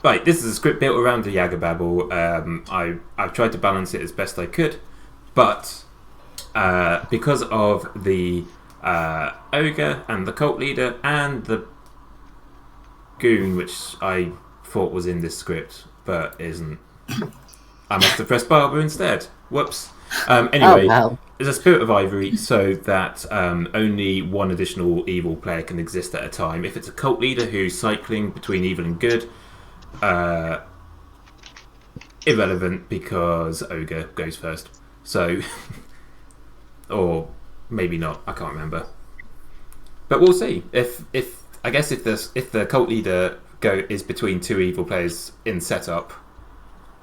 Right, this is a script built around the Yagababble. I've tried to balance it as best I could, but because of the ogre and the cult leader and the goon, which I thought was in this script but isn't, I must have pressed Barber instead. Whoops. Anyway, there's a Spirit of Ivory so that only one additional evil player can exist at a time. If it's a cult leader who's cycling between evil and good, irrelevant because Ogre goes first. So, or maybe not. I can't remember. But we'll see. If the cult leader is between two evil players in setup,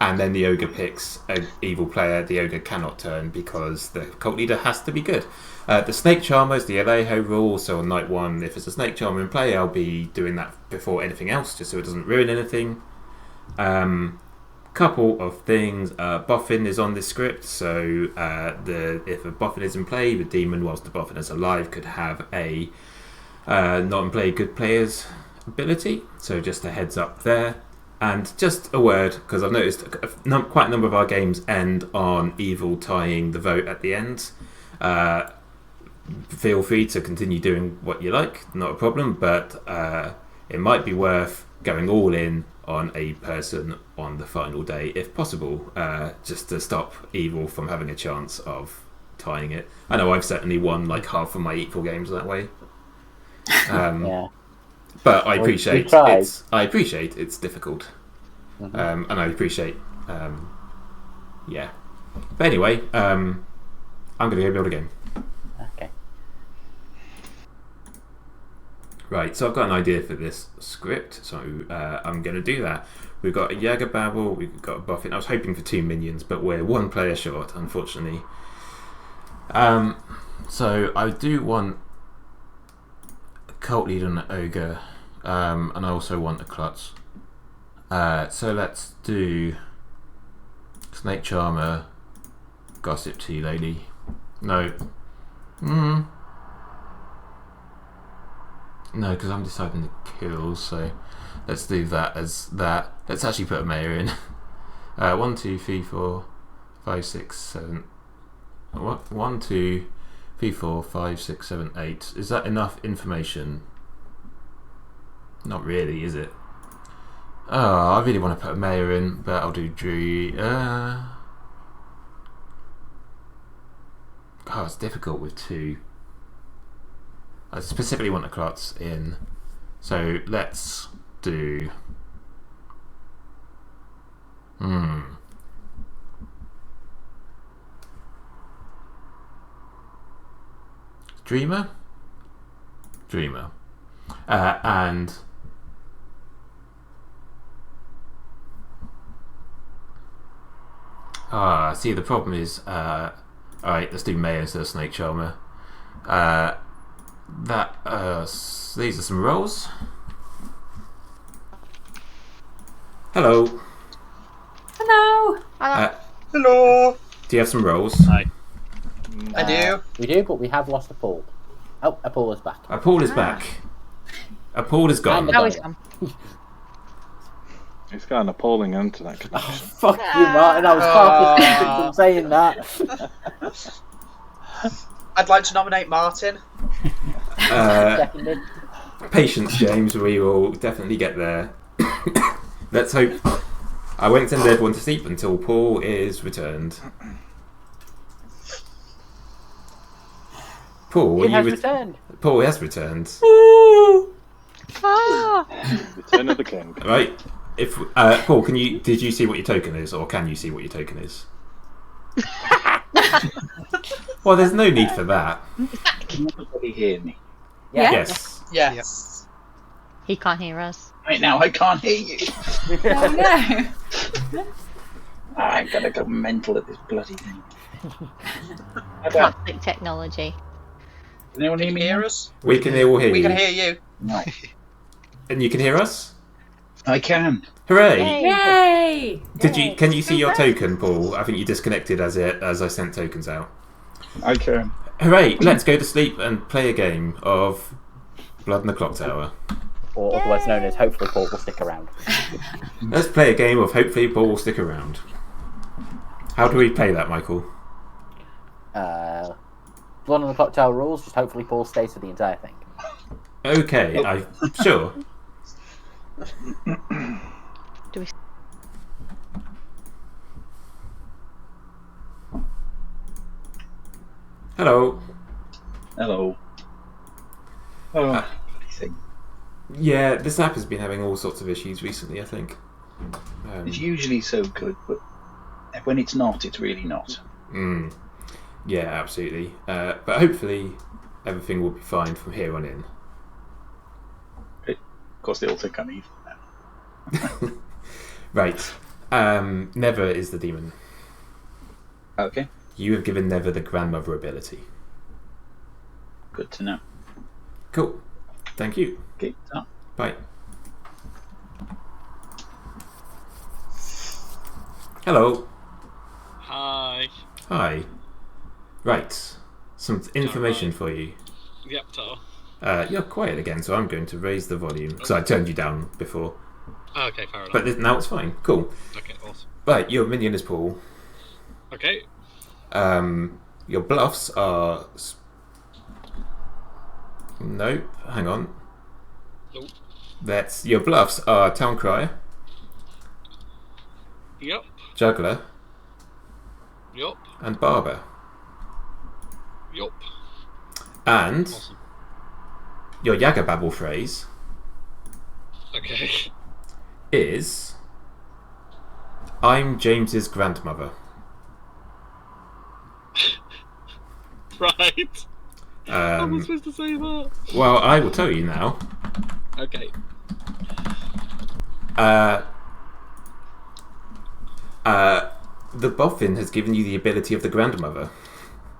and then the ogre picks an evil player, the ogre cannot turn because the cult leader has to be good. The Snake Charmer is the Alejo rule, so on night 1, if it's a Snake Charmer in play, I'll be doing that before anything else, just so it doesn't ruin anything. Couple of things. Boffin is on this script, so if a Boffin is in play, the demon, whilst the Boffin is alive, could have a not in play good players ability, so just a heads up there. And just a word, because I've noticed quite a number of our games end on evil tying the vote at the end. Feel free to continue doing what you like, not a problem, but it might be worth going all in on a person on the final day, if possible, just to stop evil from having a chance of tying it. I know I've certainly won like half of my evil games that way. Yeah. But I appreciate it's difficult, and I appreciate, yeah. But anyway, I'm going to go build a game. Okay. Right, so I've got an idea for this script, so I'm going to do that. We've got a Yagababble, we've got a Buffin. I was hoping for 2 minions, but we're 1 player short, unfortunately. So I do want cult leader and an ogre, and I also want a klutz. So let's do Snake Charmer, Gossip Tea Lady. No. No, because I'm deciding the kills, so let's do that as that. Let's actually put a mayor in. 1, 2, 3, 4, 5, 6, 7. What? 1, 2, 3, 4, 5, 6, 7, 8. Is that enough information? Not really, is it? Oh, I really want to put a mayor in, but I'll do Drew. Oh, it's difficult with 2. I specifically want a klutz in, so let's do. Dreamer, and see, the problem is, all right, let's do Mayor instead of Snake Charmer. These are some rolls. Hello. Hello. Hello. Do you have some rolls? I do. We do, but we have lost a Paul. Oh, a Paul is back. A Paul is back. A Paul is gone. Now he's gone. It's got an appalling end to that Oh, connection. fuck you, Martin. I was half from saying that. I'd like to nominate Martin. Seconded. Patience, James. We will definitely get there. Let's hope. I won't send everyone to sleep until Paul is returned. Paul, He has returned. Paul has returned. Return of the King. Right. If Paul, did you see what your token is, or can you see what your token is? Well, there's no need for that. Can everybody hear me? Yeah. Yes. Yes. He can't hear us. Right now, I can't hear you. Oh no. I've got to go mental at this bloody thing. Classic technology. Can anyone hear Can me? you hear us? We can all hear We you. can hear you. No. And you can hear us? I can. Hooray! Yay! Can you see your token, Paul? I think you disconnected as I sent tokens out. I can. Hooray! Let's go to sleep and play a game of Blood in the Clocktower. or otherwise known as Hopefully Paul will stick around. Let's play a game of Hopefully Paul will stick around. How do we play that, Michael? One of the Clocktower rules, just hopefully Paul stays for the entire thing. Okay, sure. Do we? Hello. Hello. Oh, bloody thing. Yeah, this app has been having all sorts of issues recently, I think. It's usually so good, but when it's not, it's really not. Yeah, absolutely. But hopefully everything will be fine from here on in. Of course, they all think I'm evil now. Right. Never is the demon. Okay, You have given Never the grandmother ability. good to know. Cool. Thank you. Okay, so Bye. Hello. Hi. Hi. Right. Some information for you. Yep, Tar. You're quiet again, so I'm going to raise the volume because I turned you down before. Oh, okay, fair enough. But now it's fine. Cool. Okay, awesome. Right, your minion is Paul. Okay. Your bluffs are. Nope. Hang on. Nope. That's your bluffs are Town Crier, Yep. Juggler, Yup. and Barber. Yup. And Awesome. your Yagababble phrase Okay. is I'm James's grandmother. Right. How am I supposed to say that? Well, I will tell you now. Okay. The boffin has given you the ability of the grandmother.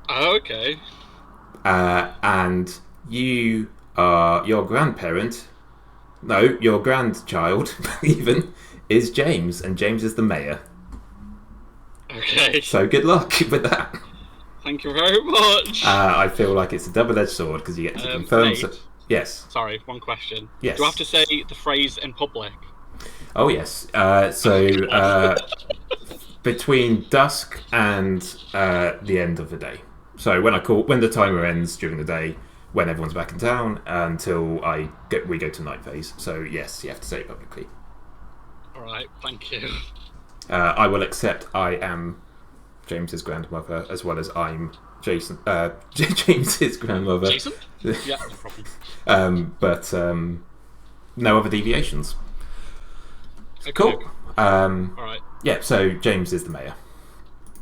Oh, okay. And you are your grandparent. No, your grandchild, even, is James, and James is the mayor. Okay. So good luck with that. Thank you very much. I feel like it's a double-edged sword because you get to confirm. Nate? Yes. Sorry, one question. Yes. Do I have to say the phrase in public? Oh yes. Between dusk and the end of the day. So when the timer ends during the day, when everyone's back in town, until we go to night phase. So yes, you have to say it publicly. All right. Thank you. I will accept I am James's grandmother as well as I'm Jason. James's grandmother. Jason? Yeah, no problem. But no other deviations. Okay, Cool. okay. All right. Yeah. So James is the mayor.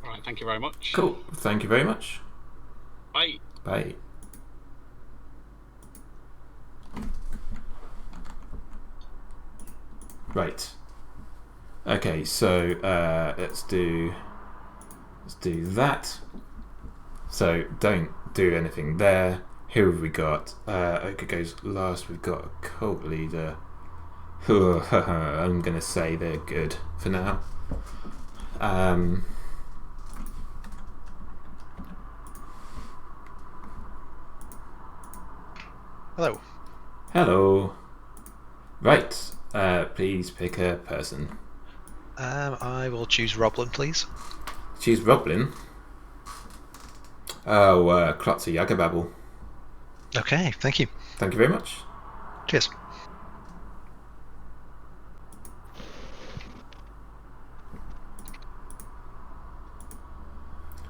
All right. Thank you very much. Cool. Thank you very much. Bye. Bye. Right. Okay, so let's do that. So don't do anything there. Who have we got? Oka goes last. We've got a cult leader. I'm gonna say they're good for now. Hello. Hello. Right. Please pick a person. I will choose Roblin, please. Choose Roblin. Oh, Klotzer Yagababble. Okay, thank you. Thank you very much. Cheers.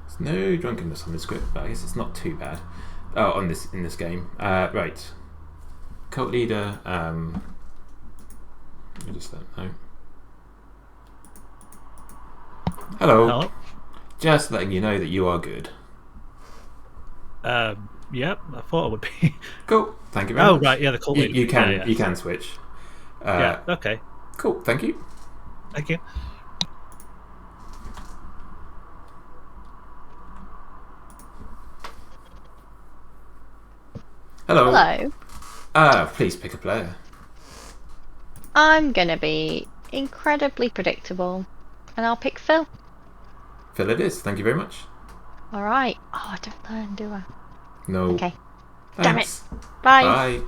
There's no drunkenness on this script, but I guess it's not too bad. Oh, in this game. Right. Cult leader. Let me just let know. Hello. Hello. Just letting you know that you are good. Yep, I thought it would be. Cool. Thank you very Oh, much. right, yeah, the cult leader. You can Yeah, yeah. you can switch. Yeah, okay. Cool. Thank you. Thank you. Hello. Hello. Please pick a player. I'm gonna be incredibly predictable, and I'll pick Phil. Phil it is. Thank you very much. All right. Oh, I don't learn, do I? No. Okay. Damn it. Thanks. Bye. Bye.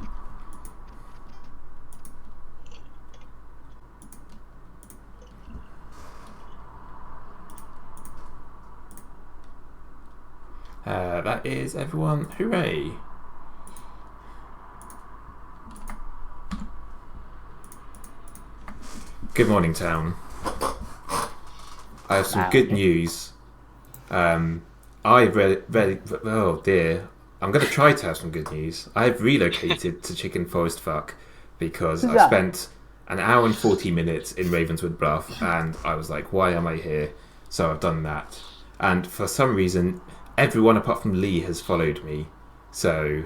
That is everyone. Hooray! Good morning, town. I have some good news. Oh dear. I'm going to try to have some good news. I've relocated to Chicken Forest Fuck because I spent an hour and 40 minutes in Ravenswood Bluff, and I was like, why am I here? So I've done that. And for some reason, everyone apart from Lee has followed me. So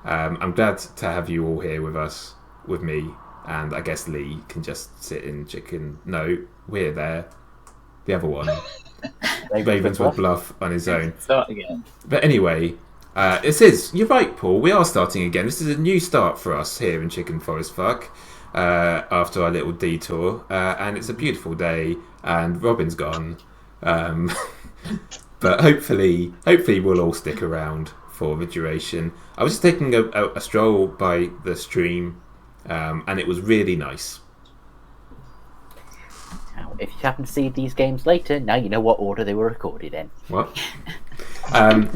I'm glad to have you all here with me. And I guess Lee can just sit in Chicken. No, we're there. The other one. Ravenswood Bluff on his own. Start again. But anyway, you're right, Paul, we are starting again. This is a new start for us here in Chicken Forest Fuck after our little detour. And it's a beautiful day, and Robin's gone. But hopefully we'll all stick around for the duration. I was just taking a stroll by the stream, and it was really nice. Now, if you happen to see these games later, now you know what order they were recorded in. What?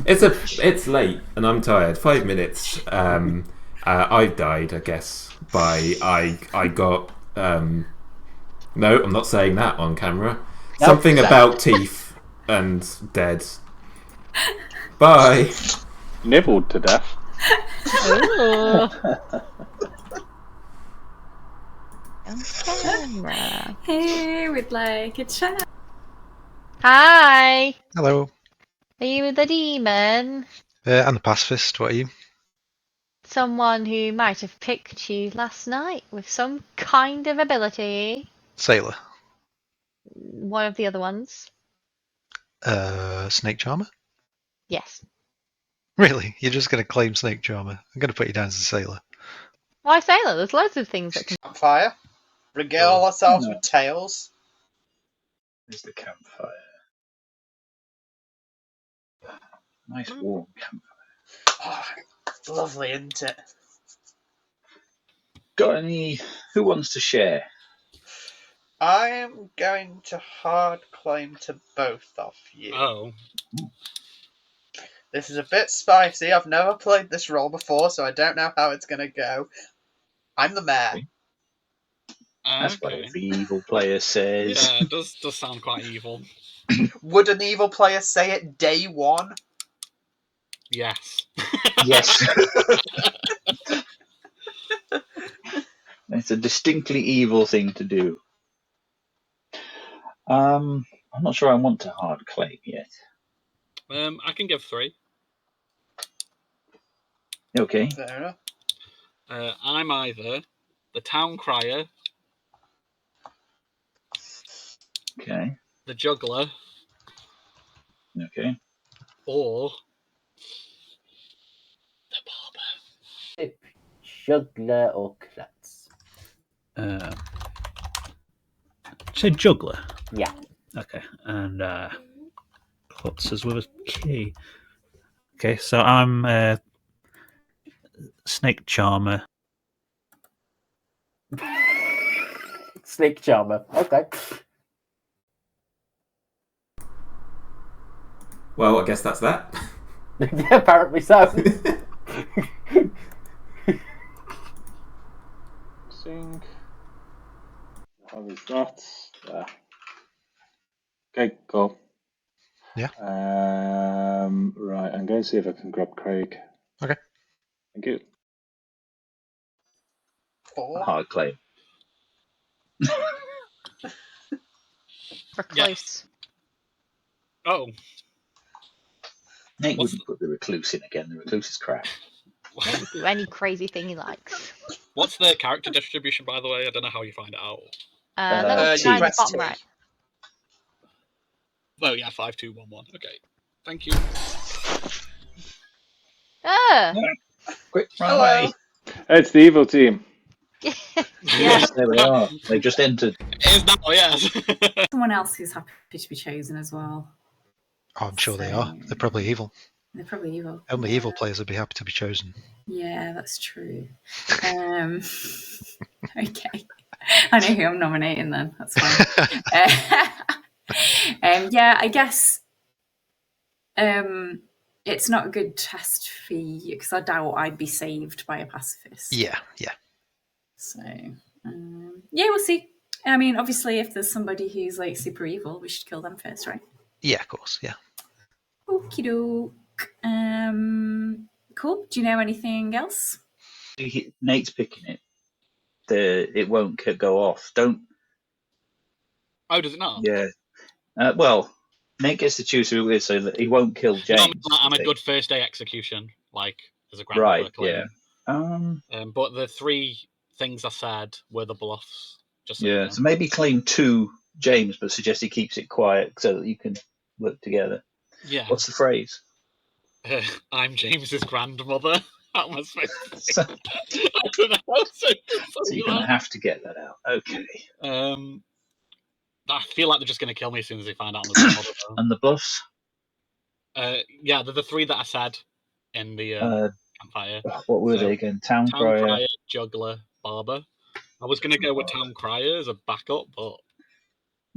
It's late and I'm tired. 5 minutes. I've died, I guess. I got. No, I'm not saying that on camera. Nope, Something about teeth and dead. Bye. Nibbled to death. Ooh. On camera. Hey, we'd like a chat. Hi. Hello. Are you the demon? I'm the pacifist. What are you? Someone who might have picked you last night with some kind of ability. Sailor. One of the other ones. Snake Charmer? Yes. Really? You're just going to claim Snake Charmer? I'm going to put you down as a sailor. Why sailor? There's loads of things that can. Campfire. Regale ourselves with tales. There's the campfire. Nice warm campfire. Oh, lovely, isn't it? Got any? Who wants to share? I am going to hard claim to both of you. Oh. This is a bit spicy. I've never played this role before, so I don't know how it's going to go. I'm the mayor. That's what every evil player says. Yeah, it does sound quite evil. Would an evil player say it day one? Yes. Yes. It's a distinctly evil thing to do. I'm not sure I want to hard claim yet. I can give 3. Okay. Fair enough. I'm either the town crier, Okay. the juggler, Okay. or the barber. Juggler or klutz? Say juggler. Yeah. Okay, and Klutz is with a key. Okay, so I'm Snake Charmer. Snake Charmer. Okay. Well, I guess that's that. Yeah, apparently so. Sing. How is that? There. Okay, cool. Yeah. Right, I'm going to see if I can grab Craig. Okay. Thank you. 4. Hard claim. For close. Oh. Nate What's wouldn't put the recluse in again. The recluse is crap. He can do any crazy thing he likes. What's the character distribution, by the way? I don't know how you find it out. Level 9 press bottom T. right. Oh yeah, 5211. Okay, thank you. Quick, run Hello. away. It's the evil team. Yes, there we are. They just entered. It is now, yes. Someone else who's happy to be chosen as well. Oh, I'm sure they are. They're probably evil. They're probably evil. Only evil players would be happy to be chosen. Yeah, that's true. Okay. I know who I'm nominating then. That's fine. Yeah, I guess it's not a good test for you because I doubt I'd be saved by a pacifist. Yeah. So, yeah, we'll see. I mean, obviously, if there's somebody who's like super evil, we should kill them first, right? Yeah, of course. Yeah. Okie doke. Cool. Do you know anything else? Nate's picking it. It won't go off. Don't. Oh, does it not? Yeah. Well, Nate gets to choose who it is, so that he won't kill James. I'm a good first day execution, like as a grandmother Right. claim. Yeah. But the 3 things I said were the bluffs. Just so Yeah. you know. So maybe claim 2 James, but suggest he keeps it quiet so that you can work together. Yeah. What's the phrase? I'm James's grandmother. How am I supposed to say? So, I don't know how to say so you're going to have to get that out. Okay. I feel like they're just going to kill me as soon as they find out I'm the grandmother. And the bluffs? Yeah, they're the 3 that I said in the campfire. What were they again? Town crier, juggler, barber. I was going to go with town crier as a backup, but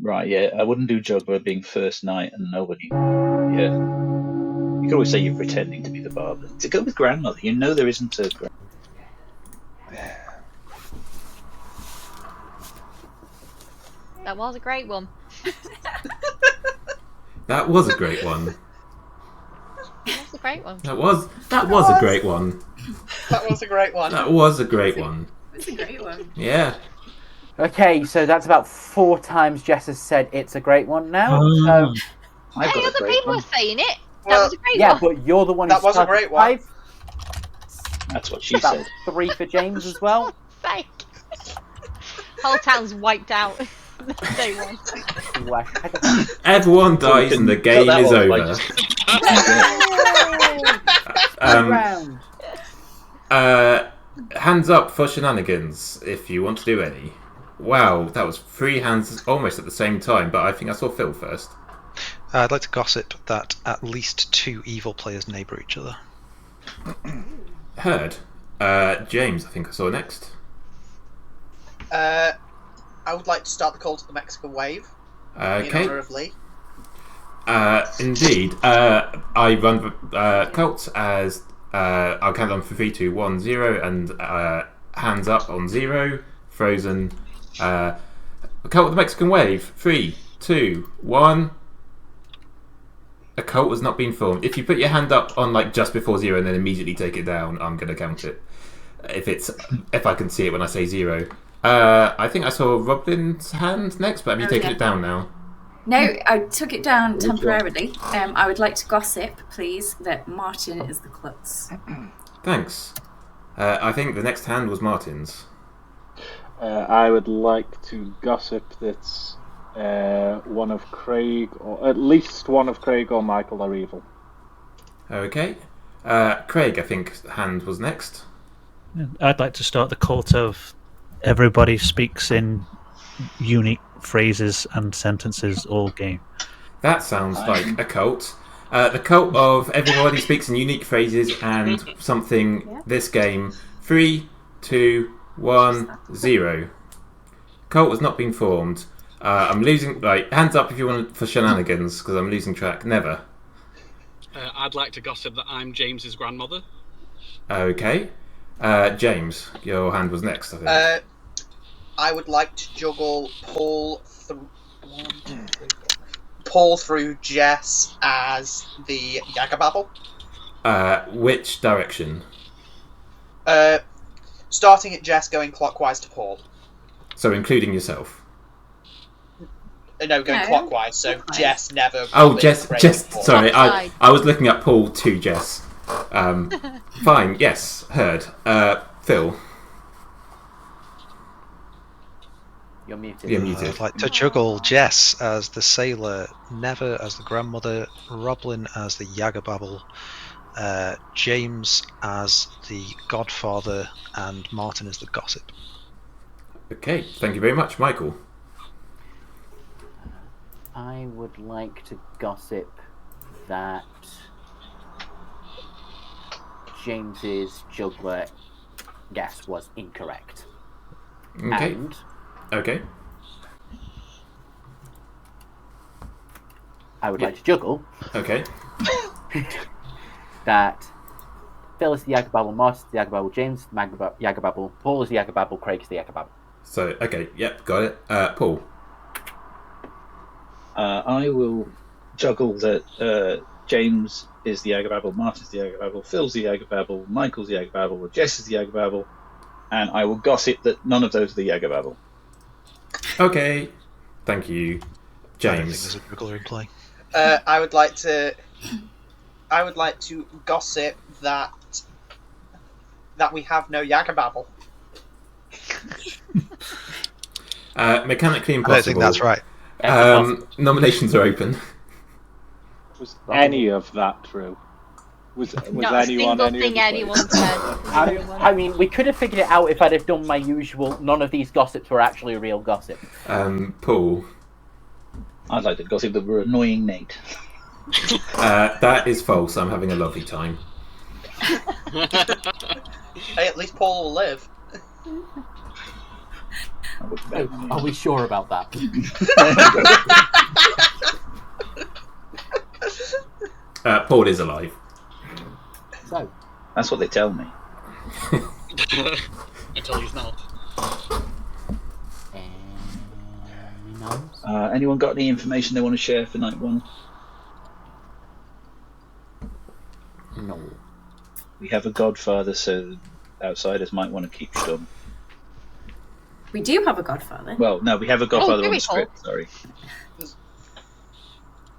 Right, yeah. I wouldn't do juggler being first night and nobody. Yeah. You could always say you're pretending to be the barber. To go with grandmother, you know there isn't a grandmother. That was a great one. That was a great one. That was a great one. That was a great one. That was a great one. That was a great one. It's a great one. Yeah. Okay, so that's about 4 times Jess has said it's a great one now. So, I've Hey, got a other great people one. are saying it. That Well, was a great yeah, one. but you're the one That who was a started great one. 5. That's what she About said. 3 for James as well. Fake. Whole town's wiped out. Day 1. Wow. Everyone dies and the cut game that is off by over. Round. Hands up for shenanigans if you want to do any. Wow, that was 3 hands almost at the same time, but I think I saw Phil first. I'd like to gossip that at least 2 evil players neighbour each other. Heard. James, I think I saw next. I would like to start the call to the Mexican wave in Okay. honour of Lee. Indeed. I run cults as I'll count them for 3, 2, 1, 0, and hands up on 0. Frozen. Cult with the Mexican wave. 3, 2, 1. A cult has not been formed. If you put your hand up on like just before 0 and then immediately take it down, I'm gonna count it. If I can see it when I say 0. I think I saw Robin's hand next, but have you taken it down now? No, I took it down temporarily. I would like to gossip, please, that Martin is the klutz. Thanks. I think the next hand was Martin's. I would like to gossip that one of Craig, or at least one of Craig or Michael, are evil. Okay. Craig, I think hand was next. I'd like to start the cult of everybody speaks in unique phrases and sentences all game. That sounds like a cult. The cult of everybody speaks in unique phrases and something this game. 3, 2, 1, 0. Cult has not been formed. I'm losing. Right, hands up if you want for shenanigans, because I'm losing track. Never. I'd like to gossip that I'm James's grandmother. Okay. James, your hand was next, I think. I would like to juggle Paul through Jess as the Yagababble. Which direction? Starting at Jess, going clockwise to Paul. So including yourself. No, going clockwise. So Clockwise. Jess never. Oh, Jess. Paul. Sorry, Outside. I was looking at Paul to Jess. Fine. Yes, heard. Phil, You're muted. you're muted. I'd like to juggle Jess as the sailor, Never as the grandmother, Roblin as the Yagababble, James as the godfather, and Martin as the gossip. Okay, thank you very much, Michael. I would like to gossip that James's juggler guess was incorrect. Okay. And Okay. I would like to juggle Okay. that Phil is the Yagababble, Martin's the Yagababble, James is the Yagababble, Paul is the Yagababble, Craig is the Yagababble. So, okay, yep, got it. Paul. I will juggle that James is the Yagababble, Martin's the Yagababble, Phil's the Yagababble, Michael's the Yagababble, Jess is the Yagababble, and I will gossip that none of those are the Yagababble. Okay, thank you, I don't think James. there's a juggler in play. I would like to gossip that we have no Yagababble. Mechanically I impossible. don't think that's right. Nominations are open. Was any of that true? Was Not anyone a single any thing of the anyone said. I mean, we could have figured it out if I'd have done my usual. None of these gossips were actually real gossip. Paul. I'd like to gossip that we're annoying Nate. That is false. I'm having a lovely time. Hey, at least Paul will live. Are we sure about that? Paul is alive. So, That's what they tell me. Until he's not. Anyone got any information they want to share for night one? No. We have a godfather, so outsiders might want to keep stum. We do have a godfather. Well, no, we have a godfather on very the script, sorry.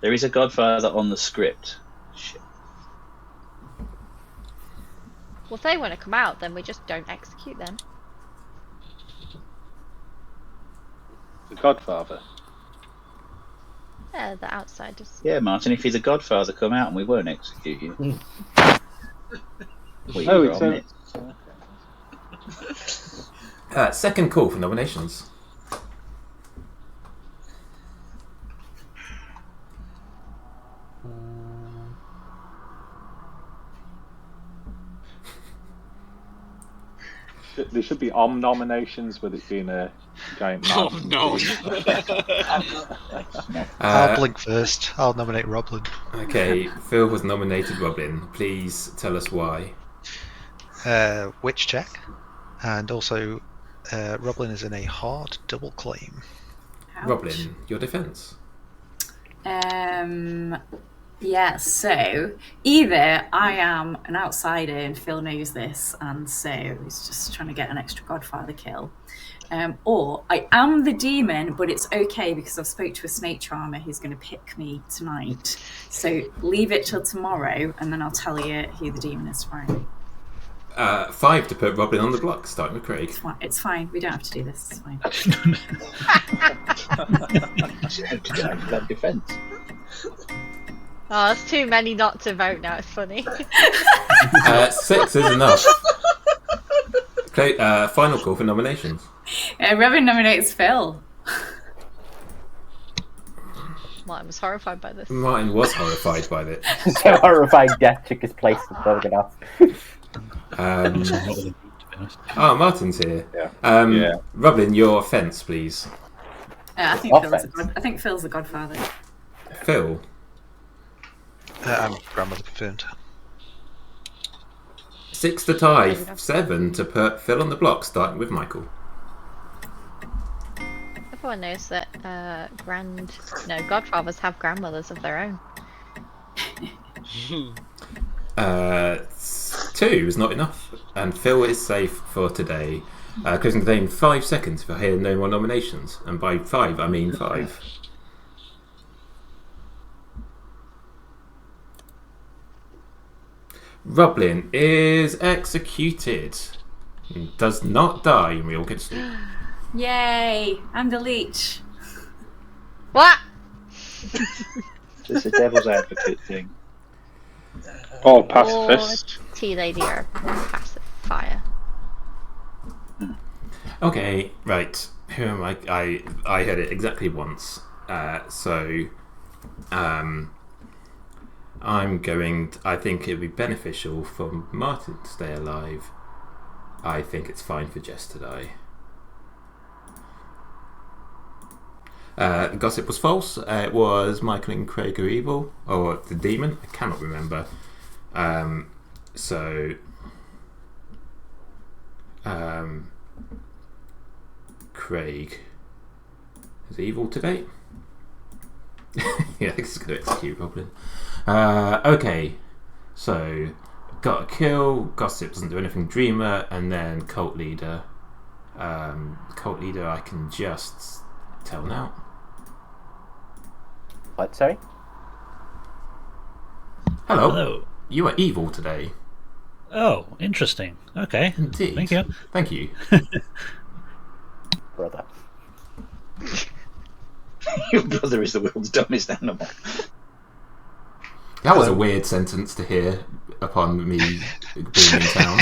There is a godfather on the script. Shit. Well, if they want to come out, then we just don't execute them. The Godfather. Yeah, the outsiders. Yeah, Martin, if he's a godfather, come out and we won't execute you. Oh, it's Second call for nominations. There should be nominations with it being a giant Oh mountain. no! I'll blink first. I'll nominate Roblin. Okay, Phil has nominated Robin. Please tell us why. Witch check. And also, Roblin is in a hard double claim. Ouch. Roblin, your defence. Yeah, so either I am an outsider and Phil knows this, and so he's just trying to get an extra Godfather kill, or I am the demon, but it's okay because I've spoke to a snake charmer who's going to pick me tonight. So leave it till tomorrow, and then I'll tell you who the demon is tomorrow. 5 to put Robin on the block, starting with Craig. It's fine. We don't have to do this. It's fine. That defense. Oh, that's too many not to vote now. It's funny. 6 is enough. Okay, final call for nominations. Robin nominates Phil. Well, I was horrified by this. Martin was horrified by this. So horrifying death took his place long enough. Oh, Martin's here. Yeah. Yeah. Robin, your offence, please. I think Phil's the Godfather. Phil. I'm grandmother confirmed. 6 to tie, 7 to put Phil on the block, starting with Michael. Everyone knows that godfathers have grandmothers of their own. 2 is not enough, and Phil is safe for today. Closing the game in 5 seconds if I hear no more nominations, and by 5 I mean 5. Roblin is executed. He does not die, and we all get to sleep. Yay! I'm the leech. What? It's a devil's advocate thing. Oh, pacifist. Or Tea Lady or pacifier. Okay, right. Who am I? I had it exactly once. I think it would be beneficial for Martin to stay alive. I think it's fine for Jess to die. The gossip was false. It was Michael and Craig are evil, or the demon. I cannot remember. So Craig is evil today. Yeah, this is going to execute Roblin. Okay, so got a kill. Gossip doesn't do anything. Dreamer, and then cult leader. Cult leader, I can just tell now. What? Sorry. Hello. Hello. You are evil today. Oh, interesting. Okay. Indeed. Thank you. Thank you. Brother. Your brother is the world's dumbest animal. That was a weird sentence to hear upon me being in town.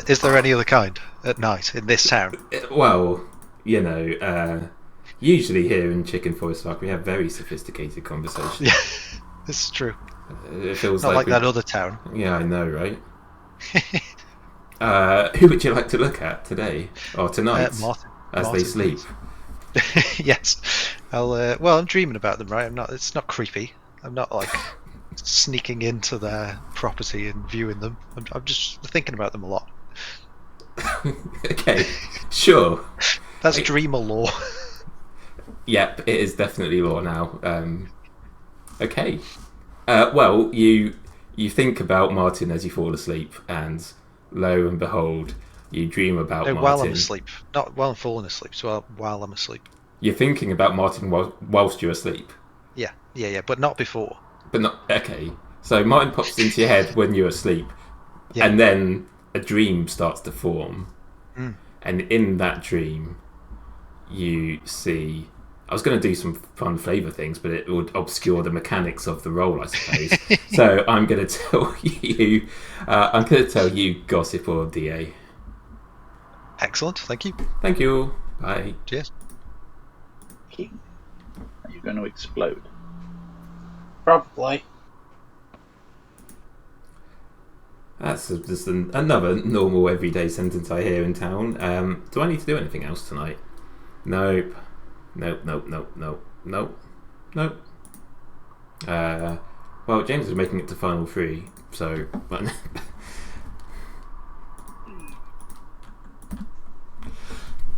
Is there any other kind at night in this town? Well, you know, usually here in Chicken Forest Park we have very sophisticated conversations. Yeah, this is true. It feels Not like we... that other town. Yeah, I know, right? Who would you like to look at today or tonight Martin. as Martin, they sleep? Yes. Well, I'm dreaming about them, right? It's not creepy. I'm not like sneaking into their property and viewing them. I'm just thinking about them a lot. Okay, sure. That's dreamer lore. Yep, it is definitely law now. Okay. Well, you think about Martin as you fall asleep, and lo and behold, you dream about Martin. While I'm asleep. Not while I'm falling asleep, so while I'm asleep. You're thinking about Martin whilst you're asleep. Yeah, but not before. But not... Okay. So Martin pops into your head when you're asleep, Yeah. and then a dream starts to form. Mm. And in that dream, you see... I was going to do some fun flavour things, but it would obscure the mechanics of the role, I suppose. So I'm going to tell you... I'm going to tell you Gossip or DA. Excellent, thank you. Thank you. Bye. Cheers. Are you going to explode? Probably. That's just another normal everyday sentence I hear in town. Do I need to do anything else tonight? Nope. Well, James is making it to final 3, so...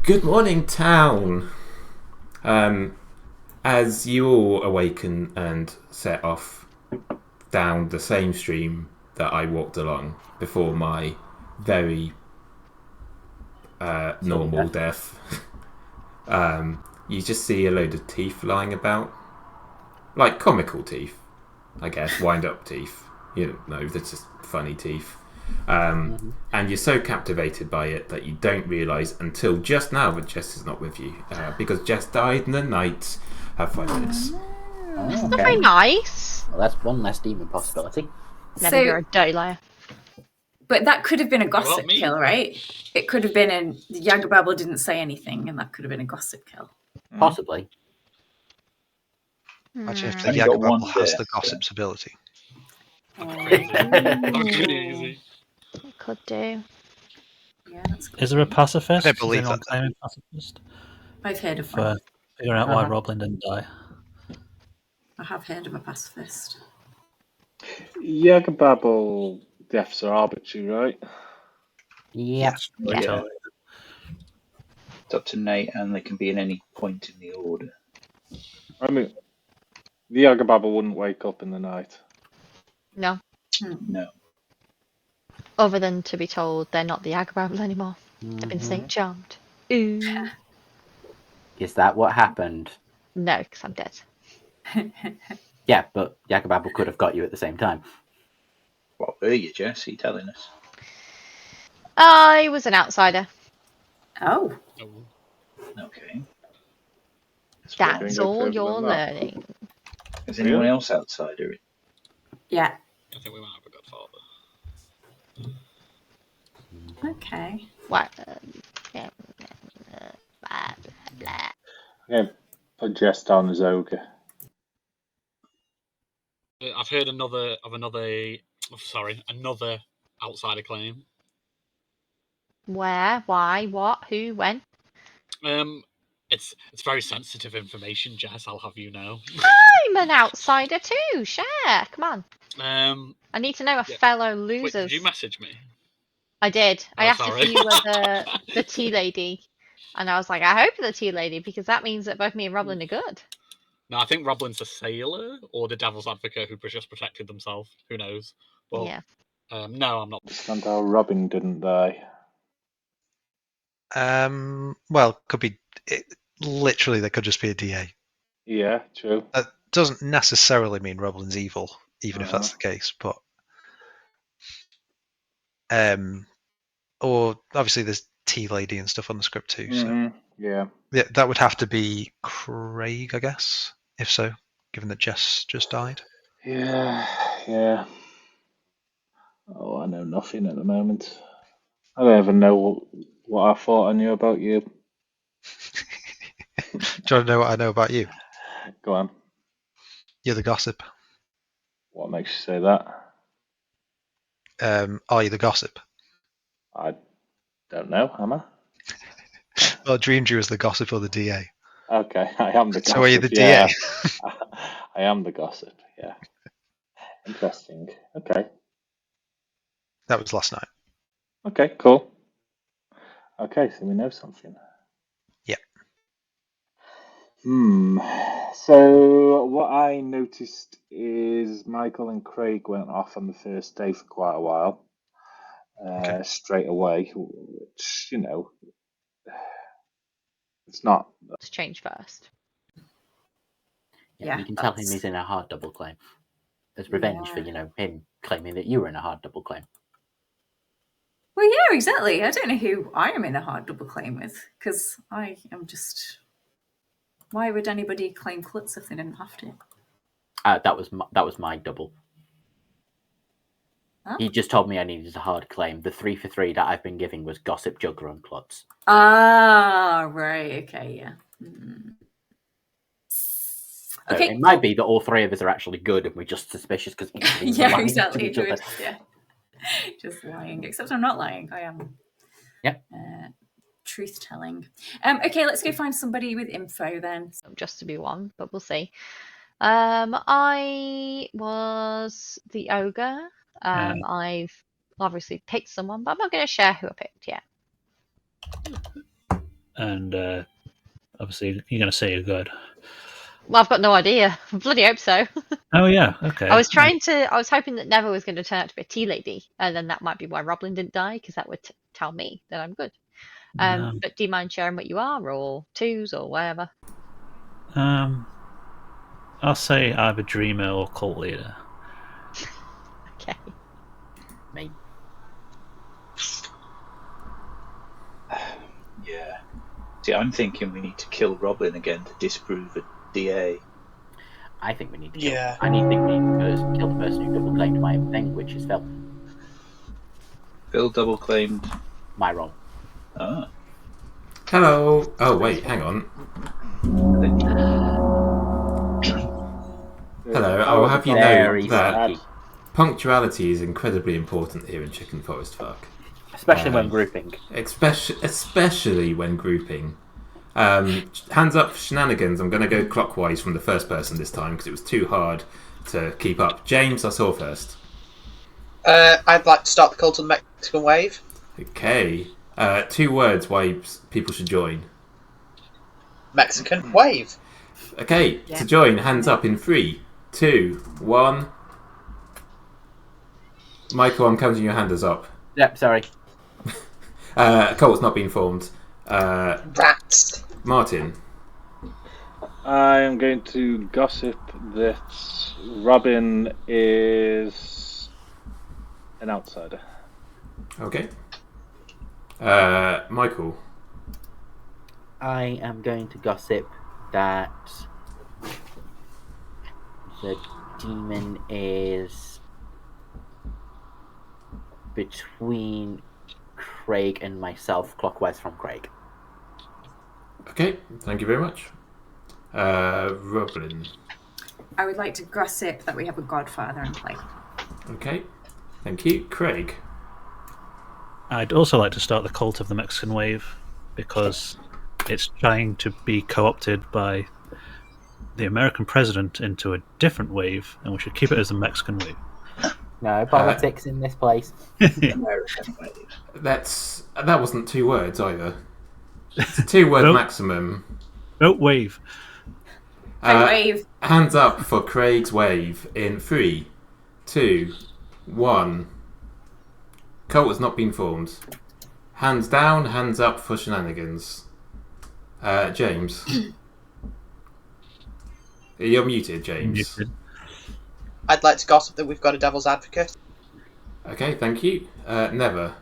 Good morning, town! As you all awaken and set off down the same stream that I walked along before my very normal death, you just see a load of teeth lying about. Like comical teeth, I guess, wind-up teeth. You know, they're just funny teeth. And you're so captivated by it that you don't realise until just now that Jess is not with you. Because Jess died in the night. Have 5 minutes. That's not very nice. Well, that's one less demon possibility. Never, you're a dirty liar. But that could have been a gossip me. kill, right? It could have been a Yagababble didn't say anything, and that could have been a gossip kill. Possibly. Imagine if the Only got one Yagababble has death, the gossip's ability. Crazy. It could do. Yeah, that's good. Is there a pacifist? I don't believe Is anyone that. claiming pacifist? I've heard of For one. figuring out why Roblin didn't die. I have heard of a pacifist. Yagababble deaths are arbitrary, right? Yep. Yeah. Totally. It's up to Nate, and they can be in any point in the order. I mean, the Yagababble wouldn't wake up in the night. No. No. Other than to be told they're not the Agrababble anymore. They've been St. Charmed. Ooh. Is that what happened? No, because I'm dead. Yeah, but Yagababble could have got you at the same time. What were you, Jess? Are you telling us? I was an outsider. Oh. Okay. That's go all further you're than that. learning. Is anyone else outsider? Yeah. I think we might have a godfather. Okay. What? Blah, blah, blah. Okay, put Jess down as ogre. I've heard another outsider claim. Where? Why? What? Who? When? It's very sensitive information, Jess. I'll have you know. I'm an outsider too. Share. Come on. I need to know a fellow Wait, losers. did you message me? I did. I asked sorry. if you were the tea lady, and I was like, I hope you're the tea lady because that means that both me and Roblin are good. No, I think Roblin's the sailor or the devil's advocate who just protected themselves. Who knows? Well, Yeah. no, I'm not. Understand how Robin didn't die. Well, could be. Literally, there could just be a DA. Yeah, true. That doesn't necessarily mean Roblin's evil, even if that's the case. But or obviously there's Tea Lady and stuff on the script too. So yeah, that would have to be Craig, I guess. If so, given that Jess just died. Yeah. Oh, I know nothing at the moment. I don't even know what I thought I knew about you. Do you want to know what I know about you? Go on. You're the gossip. What makes you say that? Are you the gossip? I don't know, am I? Well, I dreamed you as the gossip or the DA. Okay, I am the gossip. So are you the yeah. DA? I am the gossip, yeah. Interesting. Okay. That was last night. Okay, cool. Okay, so we know something. Yeah. So what I noticed is Michael and Craig went off on the first day for quite a while. Straight away, which, you know, it's not. Let's change first. Yeah, you can tell him he's in a hard double claim. As revenge for, him claiming that you were in a hard double claim. Well, yeah, exactly. I don't know who I am in a hard double claim with, because I am just... Why would anybody claim Klutz if they didn't have to? That was my double. Huh? He just told me I needed a hard claim. The 3 for 3 that I've been giving was Gossip, Juggler, and Klutz. Ah, right. Okay, yeah. So it might be that all 3 of us are actually good and we're just suspicious because yeah, exactly. Just lying. Except I'm not lying. I am. Yep. Truth telling. Okay, let's go find somebody with info then. Just to be one, but we'll see. I was the ogre. I've obviously picked someone, but I'm not going to share who I picked yet. And obviously, you're going to say you're good. Well, I've got no idea. I bloody hope so. Oh yeah, okay. I was hoping that Neville was going to turn out to be a tea lady, and then that might be why Roblin didn't die, because that would tell me that I'm good. But do you mind sharing what you are, or twos, or whatever? I'll say either dreamer or cult leader. Okay. Me. Yeah. See, I'm thinking we need to kill Roblin again to disprove a DA. I think we need to kill I think we need to kill the person who double claimed my thing, which is Phil. Phil double claimed my role. Ah. Hello. Oh wait, hang on. Hello. I will have you know that punctuality is incredibly important here in Chicken Forest Fuck. Especially when grouping. Especially when grouping. Hands up for shenanigans. I'm going to go clockwise from the first person this time because it was too hard to keep up. James, I saw first. I'd like to start the cult of the Mexican wave. Okay. 2 words why people should join. Mexican wave. Okay, to join, hands up in 3, 2, 1. Michael, I'm counting your hand as up. Yep, sorry. Colt's not been formed. Rats. Martin. I am going to gossip that Robin is an outsider. Okay. Michael. I am going to gossip that the demon is between Craig and myself, clockwise from Craig. Okay, thank you very much. Roblin. I would like to gossip that we have a godfather in play. Okay, thank you. Craig. I'd also like to start the cult of the Mexican wave because it's trying to be co-opted by the American president into a different wave, and we should keep it as the Mexican wave. No politics in this place. American wave. That wasn't 2 words either. It's a 2-word Nope. maximum. No wave. Wave. Hands up for Craig's wave in 3, 2, 1. Cult has not been formed. Hands down, hands up for shenanigans. James. You're muted, James. Muted. I'd like to gossip that we've got a devil's advocate. Okay, thank you. Never.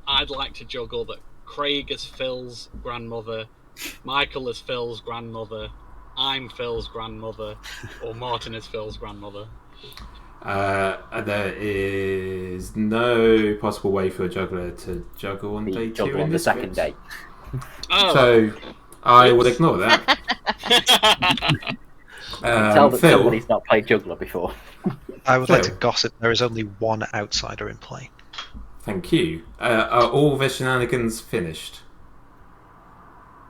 I'd like to juggle that Craig is Phil's grandmother, Michael is Phil's grandmother, I'm Phil's grandmother, or Martin is Phil's grandmother. There is no possible way for a juggler to juggle on day 2 Juggle in on the this second bit. day. Oh, So I will ignore that. Tell that Phil, somebody's not played juggler before. I would like to Phil. gossip there is only one outsider in play. thank you. Are all the shenanigans finished?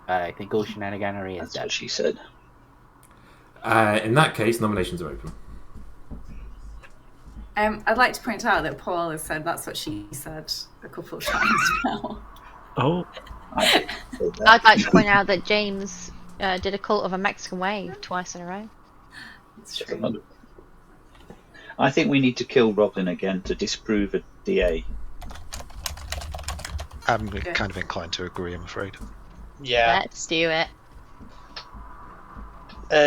I think all shenaniganery is That's dead. what she said. In that case, nominations are open. I'd like to point out that Paul has said that's what she said a couple of times now. Oh, I said that. I'd like to point out that James did a cult of a Mexican wave twice in a row. It's true. I think we need to kill Roblin again to disprove a DA. I'm kind of inclined to agree, I'm afraid. Yeah. Let's do it.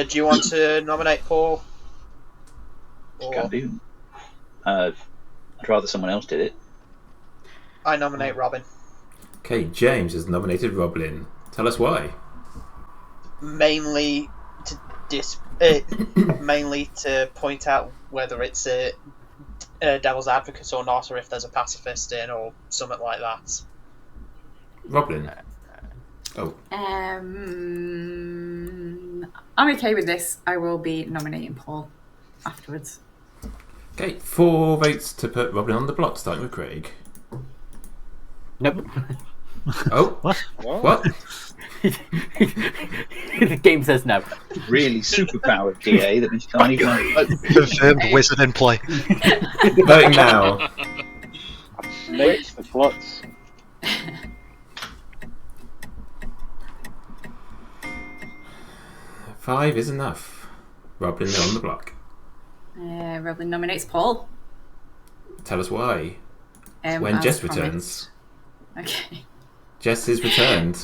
Do you want to nominate Paul? Can do. I'd rather someone else did it. I nominate Robin. Okay, James has nominated Roblin. Tell us why. Mainly to mainly to point out whether it's a devil's advocate or not, or if there's a pacifist in, or something like that. Roblin. Oh, I'm okay with this. I will be nominating Paul afterwards. okay. 4 votes to put Roblin on the block, starting with Craig. Nope. Oh, what? what? The game says no. Really superpowered DA that means you can't even. Confirmed wizard in play. Voting now. Makes the plots. Five is enough. Roblin on the block. Roblin nominates Paul. Tell us why. When as Jess promised. returns. Okay. Jess is returned.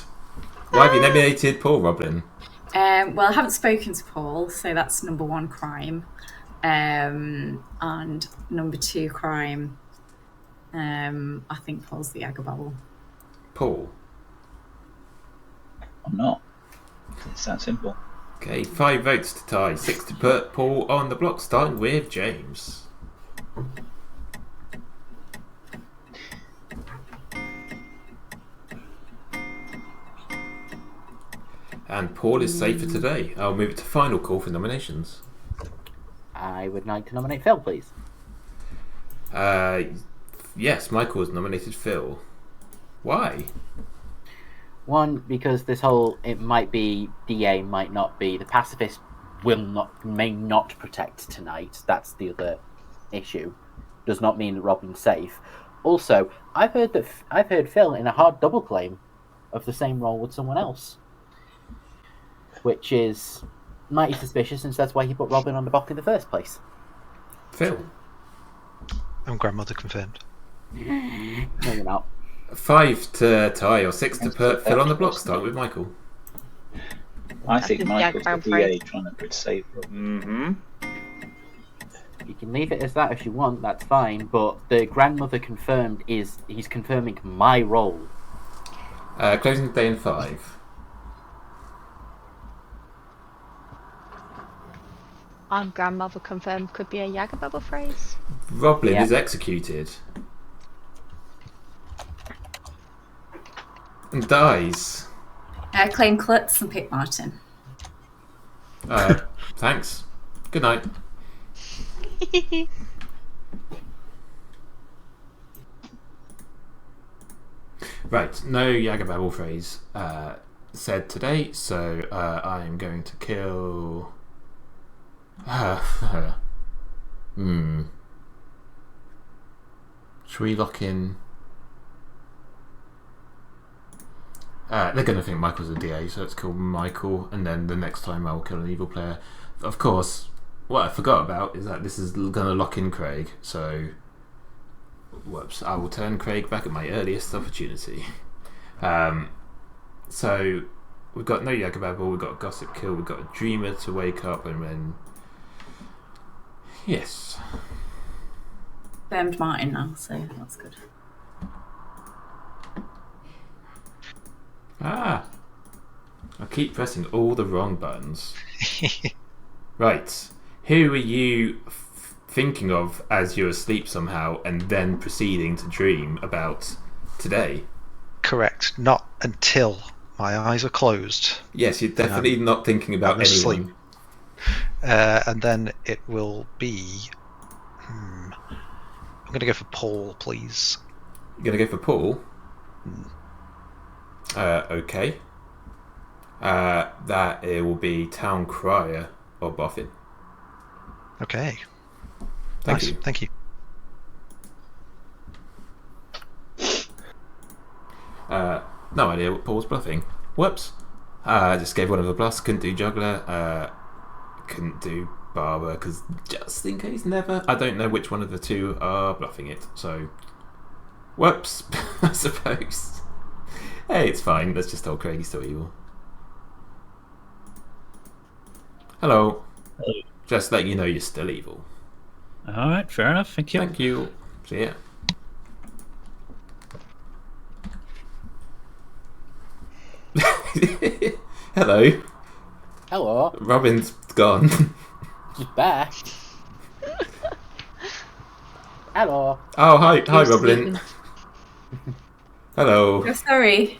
Why have you nominated Paul, Roblin? Well, I haven't spoken to Paul, so that's number 1 crime. And number 2 crime, I think Paul's the Agababble. Paul. I'm not. It's that simple. Okay, 5 votes to tie. 6 to put Paul on the block, starting with James. And Paul is safe for today. I'll move it to final call for nominations. I would like to nominate Phil, please. Yes, Michael has nominated Phil. Why? One, because this whole it might be DA, might not be. The pacifist may not protect tonight. That's the other issue. Does not mean that Robin's safe. Also, I've heard Phil in a hard double claim of the same role with someone else, which is mighty suspicious, since that's why he put Robin on the block in the first place. Phil. I'm grandmother confirmed. No, you're not. 5 to tie or 6 to put Phil on the block, starting with Michael. I think That's Michael's the Jack DA trying to save Roblin. You can leave it as that if you want, that's fine, but the grandmother confirmed is he's confirming my role. Closing the day in 5. I'm grandmother confirmed could be a Yagababble phrase. Roblin Yeah. is executed. And dies. Claim Klutz and pick Martin. Thanks. Good night. Right, no Yagababble phrase said today, so I am going to kill. Should we lock in? They're going to think Michael's a DA, so let's kill Michael, and then the next time I will kill an evil player. Of course, what I forgot about is that this is going to lock in Craig, so whoops, I will turn Craig back at my earliest opportunity. So we've got no Yagababble, we've got a Gossip Kill, we've got a Dreamer to wake up, and then yes. Confirmed Martin now, so that's good. I keep pressing all the wrong buttons. Right, who are you thinking of as you're asleep somehow and then proceeding to dream about today? Correct. Not until my eyes are closed. Yes, you're definitely not thinking about anyone. Asleep. And then it will be... I'm going to go for Paul, please. You're going to go for Paul? Okay. That it will be Town Crier or Boffin. Okay. Thank you. Thank you. No idea what Paul's bluffing. Whoops. I just gave one of the bluffs. Couldn't do Juggler. Couldn't do Barber because just in case never. I don't know which one of the two are bluffing it. So, whoops. I suppose. Hey, it's fine. Let's just tell Craig he's still evil. Hello. Hello. Just let you know you're still evil. All right, fair enough. Thank you. Thank you. See ya. Hello. Hello. Robin's gone. She's back. Hello. Oh, hi, Robin. Hello. Oh, sorry.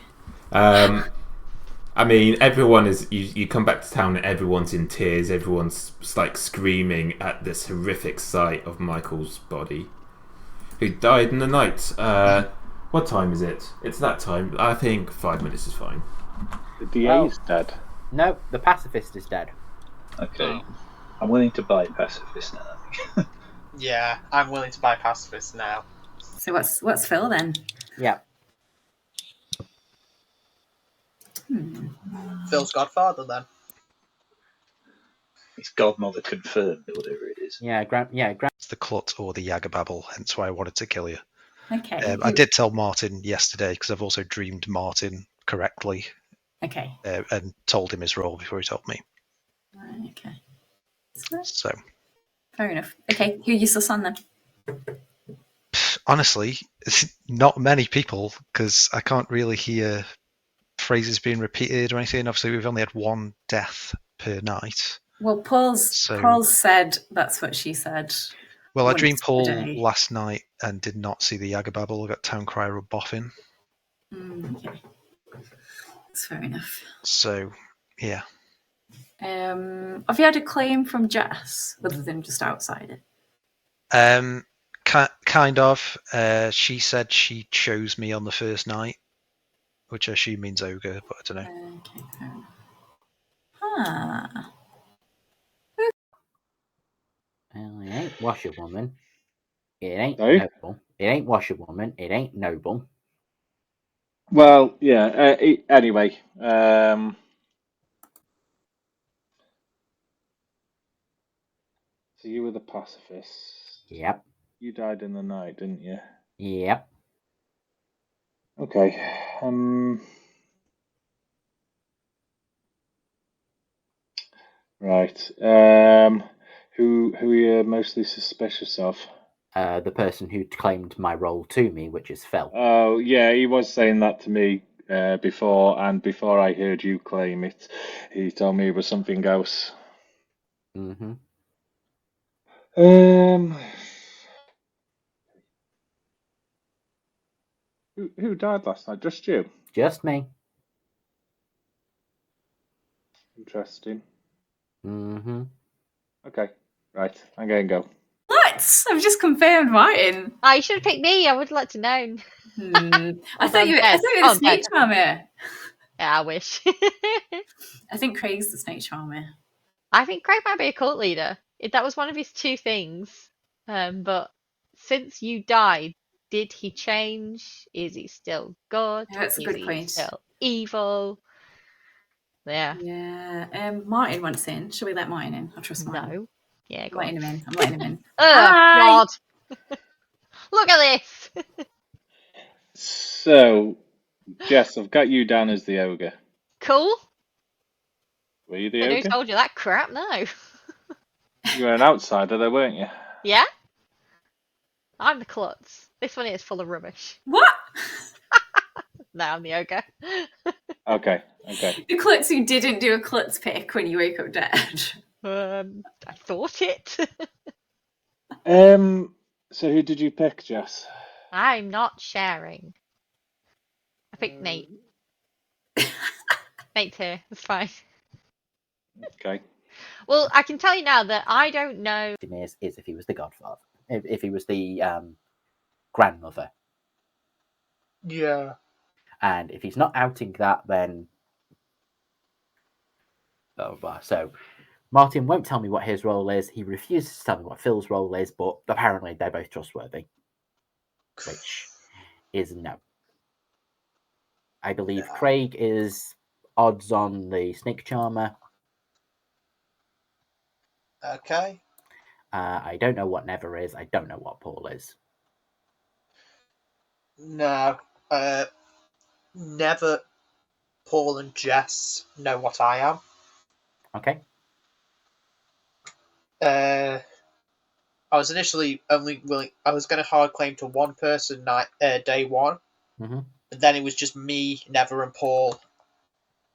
I mean, everyone is. You come back to town and everyone's in tears. Everyone's like screaming at this horrific sight of Michael's body, who died in the night. What time is it? It's that time. I think 5 minutes is fine. The DA is dead. No, the pacifist is dead. Okay. I'm willing to buy pacifist now, I think. Yeah, I'm willing to buy pacifist now. So what's Phil then? Yeah. Phil's godfather then. It's Godmother confirmed, or whatever it is. Yeah, It's the Clut or the Yagababble, hence why I wanted to kill you. Okay. I did tell Martin yesterday, because I've also dreamed Martin correctly. Okay. And told him his role before he told me. Right, okay. So, fair enough. Okay, who you sus on then? honestly, not many people, because I can't really hear phrases being repeated or anything. Obviously, we've only had one death per night. Well, Paul said that's what she said. Well, I dreamed Paul last night and did not see the Yagababble. I got Town Crier or Boffin. Okay. That's fair enough. So, yeah. Have you had a claim from Jess, other than just outside it? Kind of. She said she chose me on the first night, which I assume means ogre, but I don't know. Okay, fair enough. Well, it ain't washerwoman. It ain't Sorry? noble. It ain't washerwoman. It ain't noble. Well, yeah. Anyway, so you were the pacifist. Yep. You died in the night, didn't you? Yep. Okay. Right. Who are you mostly suspicious of? The person who claimed my role to me, which is Phil. Oh, yeah, he was saying that to me before, and before I heard you claim it, he told me it was something else. Mm-hmm. Who died last night? Just you? Just me. Interesting. Mm-hmm. Okay, right, I'm going to go. What? I've just confirmed Martin. Oh, you should have picked me. I would like to know. I thought you were the snake charmer. Yeah, I wish. I think Craig's the snake charmer. I think Craig might be a cult leader. That was one of his two things. But since you died, did he change? Is he still good? Yeah, that's a good point. Still evil? Yeah. Yeah. Martin wants in. Shall we let Martin in? I trust Martin. No. Yeah, I'm letting him in. Oh, God. Look at this. So, Jess, I've got you down as the ogre. Cool. Were you the And who ogre? told you that crap? No. You were an outsider, though, weren't you? Yeah? I'm the klutz. This one is full of rubbish. What? No, I'm the ogre. Okay. The klutz who didn't do a klutz pick when you wake up dead. I thought it. So who did you pick, Jess? I'm not sharing. I picked Nate. Nate's here. It's fine. Okay. Well, I can tell you now that I don't know. Is if he was the godfather, if he was the grandmother, Yeah. and if he's not outing that, then so Martin won't tell me what his role is. He refuses to tell me what Phil's role is, but apparently they're both trustworthy, which is no. I believe Craig is odds on the snake charmer. Okay. I don't know what Never is. I don't know what Paul is. No. Never. Paul and Jess know what I am. Okay. I was initially only willing. I was going to hard claim to one person day one, but then it was just me, Never, and Paul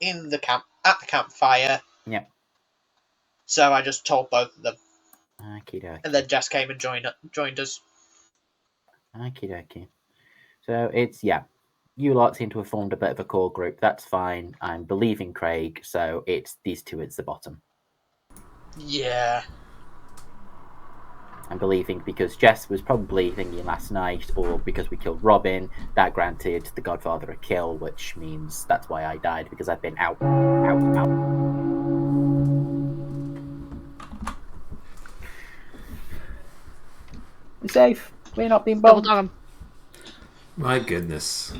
in the camp at the campfire. Yeah. So I just told both of them. Okie-dokie. And then Jess came and joined us. Okie-dokie. So it's, you lot seem to have formed a bit of a core group. That's fine. I'm believing Craig, so it's these two at the bottom. Yeah. I'm believing because Jess was probably thinking last night, or because we killed Robin, that granted the Godfather a kill, which means that's why I died, because I've been out. We're safe. We're not being bombed. My goodness.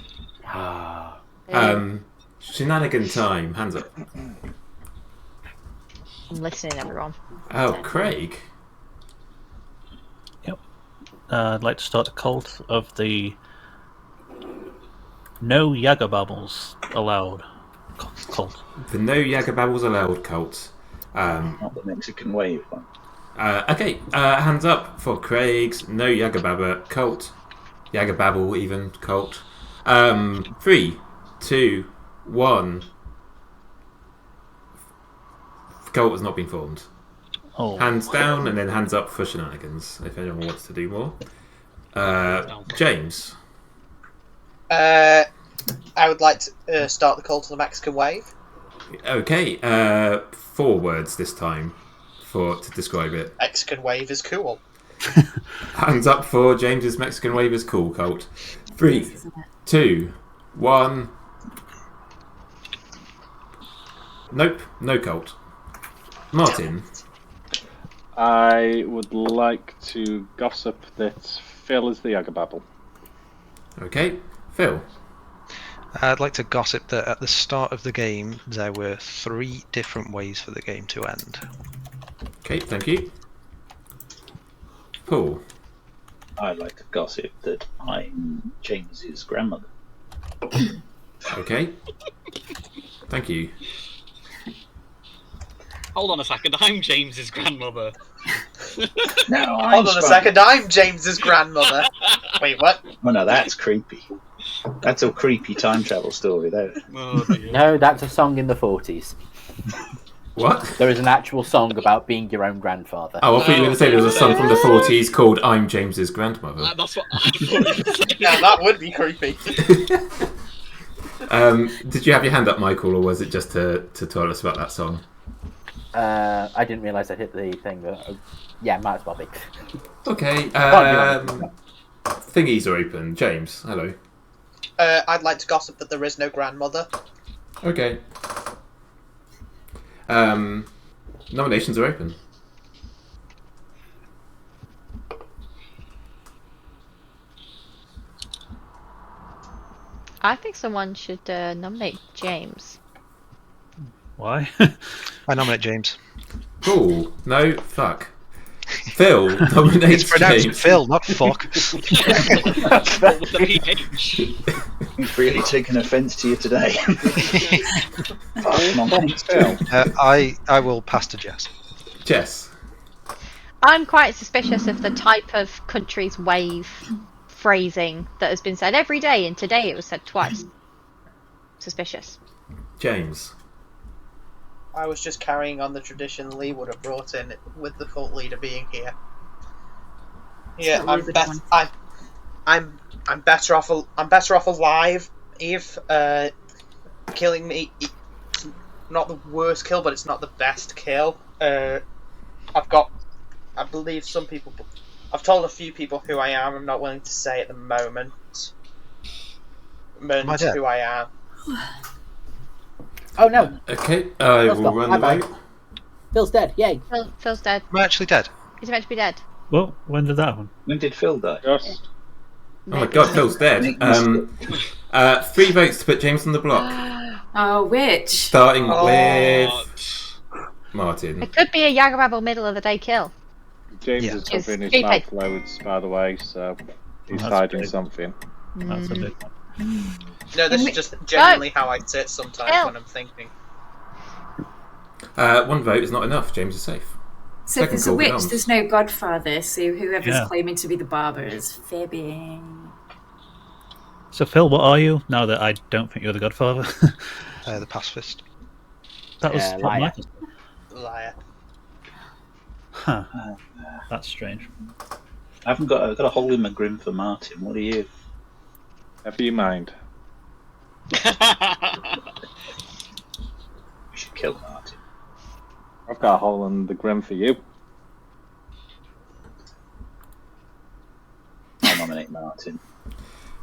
Shenanigan time. Hands up. I'm listening, everyone. Oh, Craig. Yep. I'd like to start a cult of the No Yaga Babbles Allowed cult. The No Yaga Babbles Allowed cult. Not the Mexican wave one. Okay, hands up for Craig's No Yaga Baba cult. Yaga Babble even cult. 3, 2, 1. Cult has not been formed. Oh. Hands down and then hands up for shenanigans if anyone wants to do more. James. I would like to start the cult of the Mexican wave. Okay, 4 words this time to describe it. Mexican wave is cool. Hands up for James's Mexican wave is cool cult. 3, 2, 1. Nope, no cult. Martin. I would like to gossip that Phil is the Agababble. Okay, Phil. I'd like to gossip that at the start of the game there were 3 different ways for the game to end. Okay, thank you. Paul. I'd like to gossip that I'm James's grandmother. Okay. Thank you. Hold on a second, I'm James's grandmother. No, Hold on a second, I'm James's grandmother. Wait, what? Oh no, that's creepy. That's a creepy time travel story, though. Oh, dear. No, that's a song in the 40s. What? There is an actual song about being your own grandfather. Oh, I thought you were going to say there was a song from the 40s called I'm James's Grandmother. That's what I thought you were saying. Yeah, that would be creepy. Did you have your hand up, Michael, or was it just to tell us about that song? I didn't realise I hit the thing. But, yeah, might as well be. Okay. Thingies are open. James, hello. I'd like to gossip that there is no grandmother. Okay. Nominations are open. I think someone should nominate James. Why? I nominate James. Cool. No, fuck. Phil nominates It's pronounced James. Phil, not fuck. With the PH. You've really taken offence to you today. I will pass to Jess. Jess. I'm quite suspicious of the type of country's wave phrasing that has been said every day, and today it was said twice. Suspicious. James. I was just carrying on the tradition Lee would have brought in with the cult leader being here. Yeah, I'm better off. I'm better off alive. If killing me, it's not the worst kill, but it's not the best kill. I believe some people. I've told a few people who I am. I'm not willing to say at the moment. Who I am. Oh no! Okay, I will run the vote. Phil's dead. Yay! Phil's dead. I'm actually dead. He's meant to be dead. Well, when did that happen? When did Phil die? Just Oh my god, Phil's dead. 3 votes to put James on the block. Oh, which? Starting with Martin. It could be a Yagababble middle of the day kill. James is covering his mouth loads, by the way, so he's hiding something. That's a big one. No, this is just genuinely how I sit sometimes when I'm thinking. 1 vote is not enough. James is safe. So if there's a witch, there's no godfather, so whoever's claiming to be the barber is fibbing. So Phil, what are you, now that I don't think you're the godfather? The pacifist. That was liar. Liar. Huh. That's strange. I've got a hole in my grin for Martin. What are you? Never you mind. We should kill Martin. I've got a hole in the grim for you. I'll nominate Martin.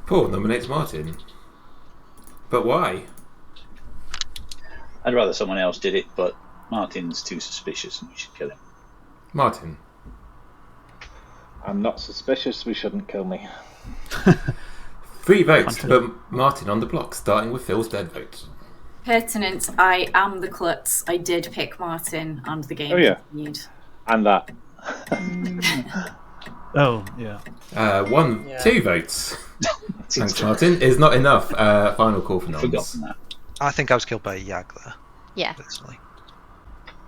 Paul nominates Martin. But why? I'd rather someone else did it, but Martin's too suspicious and we should kill him. Martin. I'm not suspicious, we shouldn't kill me. 3 votes to put Martin on the block, starting with Phil's dead vote. Pertinent, I am the klutz. I did pick Martin and the game continued. And that. Oh, yeah. 2 votes. Thanks, Martin. Is not enough. Final call for noms. Forgotten that. I think I was killed by a Yag there. Yeah. Personally.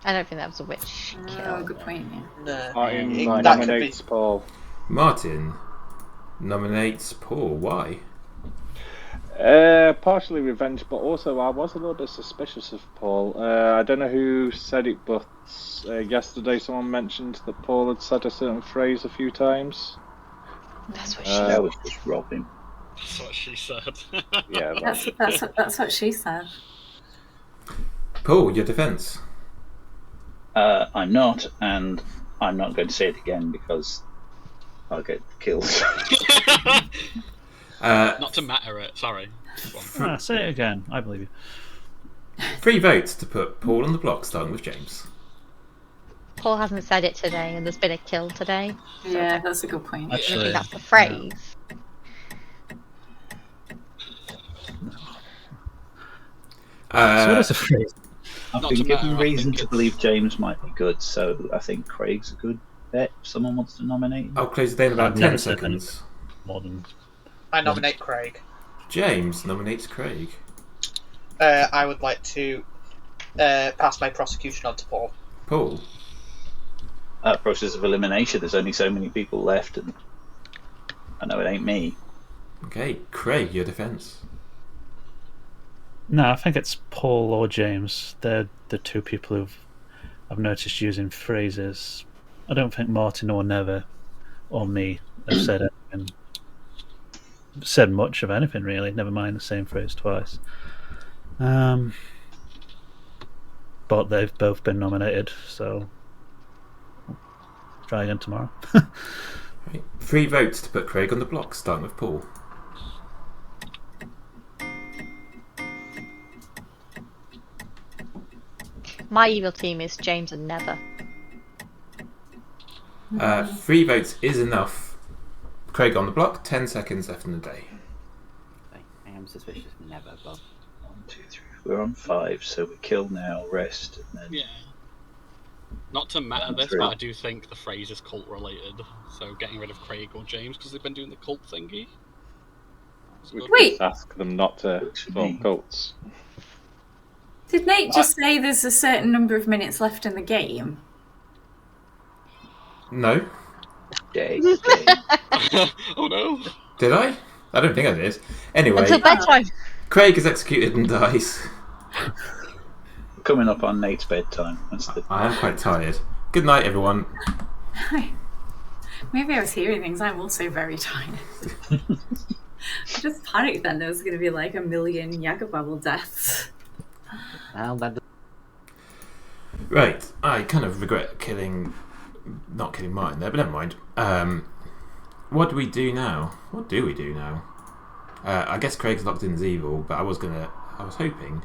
I don't think that was a witch kill. Oh, good point. No. Martin That nominates could be. Paul. Martin nominates Paul. Why? Partially revenge, but also I was a little bit suspicious of Paul. I don't know who said it, but yesterday someone mentioned that Paul had said a certain phrase a few times. That's what she That was just robbing. That's what she said. Yeah, That's what she said. Paul, your defence. I'm not, and I'm not going to say it again because I'll get killed. Not to matter it, sorry. Say it again. I believe you. 3 votes to put Paul on the block, starting with James. Paul hasn't said it today, and there's been a kill today. Yeah, that's a good point. I think that's the phrase. So what is the phrase? I've Not been to given matter, I reason think to it's- believe James might be good, so I think Craig's a good bet. If someone wants to nominate him. I'll close it in about I've 10 never said seconds. More than I nominate Craig. James nominates Craig. I would like to pass my prosecution on to Paul. Paul. Process of elimination. There's only so many people left, and I know it ain't me. Okay, Craig, your defence. No, I think it's Paul or James. They're the 2 people who've I've noticed using phrases. I don't think Martin or Never or me have said much of anything really. Never mind the same phrase twice. but they've both been nominated, so try again tomorrow. Right. 3 votes to put Craig on the block, starting with Paul. My evil team is James and Never. 3 votes is enough. Craig on the block, 10 seconds left in the day. I am suspicious of Never, but 1, 2, 3. We're on 5, so we kill now, rest, and then. Yeah. Not to meta this, True. but I do think the phrase is cult related. So getting rid of Craig or James because they've been doing the cult thingy. We could Wait. just ask them not to form cults. Did Nate just say there's a certain number of minutes left in the game? No. Day. Oh no. Did I? I don't think I did. Anyway, Until bedtime. Craig is executed and dies. Coming up on Nate's bedtime. That's the. I am quite tired. Good night, everyone. Maybe I was hearing things. I'm also very tired. I just panicked then there was going to be like 1 million Yagababble deaths. well, that Right, I kind of regret not killing Martin there, but never mind. What do we do now? What do we do now? I guess Craig's locked in as evil, but I was hoping.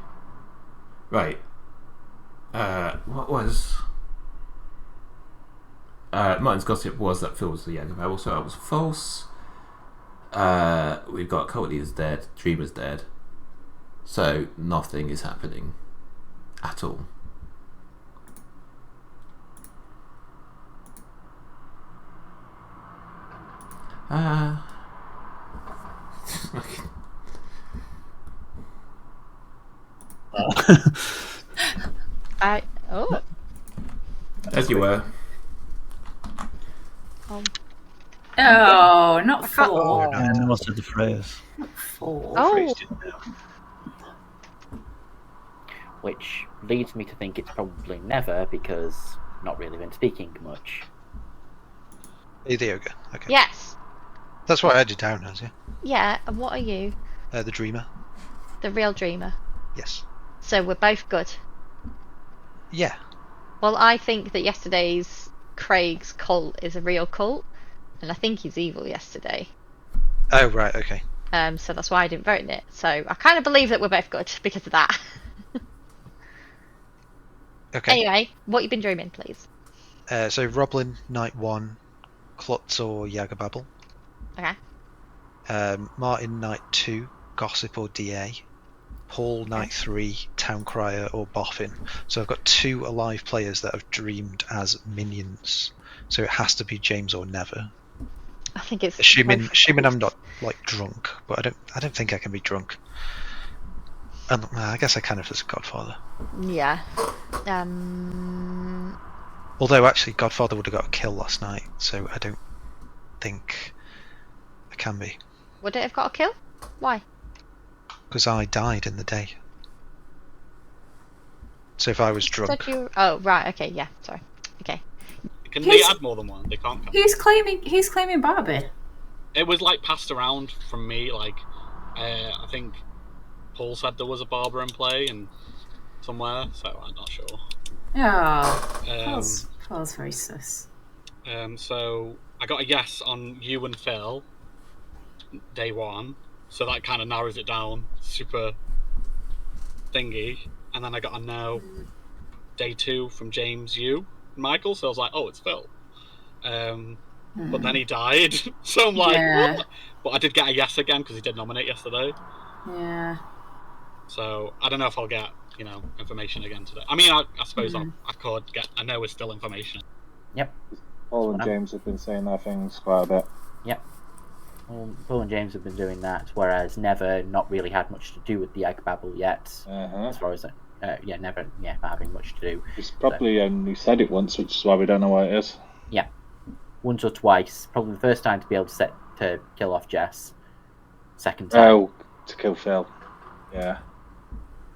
Right. What was? Martin's gossip was that Phil was the younger rebel, so that was false. We've got Cult Leader's dead, Dreamer's dead. So nothing is happening at all. As you were. Oh, not 4. And what's the phrase? Not 4. Oh. which leads me to think it's probably Never, because not really been speaking much. Are you the ogre? Okay. Yes. That's what I had you down as, yeah? Yeah, and what are you? The dreamer. The real dreamer. Yes. So we're both good. Yeah. Well, I think that yesterday's Craig's cult is a real cult, and I think he's evil yesterday. Oh, right, okay. So that's why I didn't vote in it. So I kind of believe that we're both good because of that. Okay. Anyway, what you been dreaming, please? So Roblin, Night 1, Klutz or Yagababble. Okay. Martin, Night 2, Gossip or DA. Paul, Night 3, Town Crier or Boffin. So I've got 2 alive players that have dreamed as minions. So it has to be James or Never. I think it's Assuming I'm not like drunk, but I don't think I can be drunk. And I guess I can if it's a Godfather. Yeah. Although actually Godfather would have got a kill last night, so I don't think I can be. Would it have got a kill? Why? Because I died in the day. So if I was drunk. Oh, right. Okay. Yeah. Sorry. Okay. Can they add more than one? They can't. Who's claiming Barbie? It was like passed around from me. Like, I think Paul said there was a barber in play and somewhere, so I'm not sure. Oh, Paul's very sus. So I got a yes on you and Phil, day 1. So that kind of narrows it down, super thingy. And then I got a no, day 2 from James, you, and Michael. So I was like, oh, it's Phil. But then he died, so I'm like, what? But I did get a yes again because he did nominate yesterday. Yeah. So I don't know if I'll get, information again today. I mean, I suppose I could get. I know it's still information. Yep. Paul and James have been saying their things quite a bit. Yep. Well, Paul and James have been doing that, whereas Never not really had much to do with the Egg Babble yet. As far as Never, not having much to do. He's probably only said it once, which is why we don't know what it is. Yeah, once or twice. Probably the first time to be able to kill off Jess. Second time. Oh, to kill Phil. Yeah.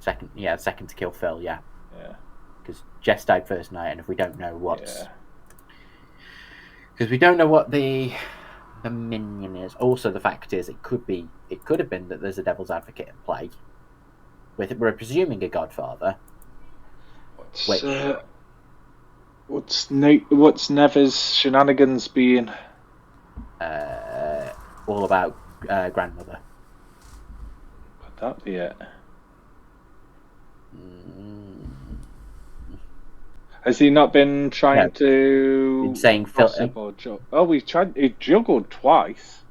Second to kill Phil. Yeah. Yeah. Because Jess died first night, and if we don't know what, because we don't know what the minion is. Also, the fact is, it could have been that there's a devil's advocate in play. We're presuming a Godfather. What's Never's shenanigans being? All about grandmother. Could that be it? Has he not been trying to? Been saying we tried. He juggled twice.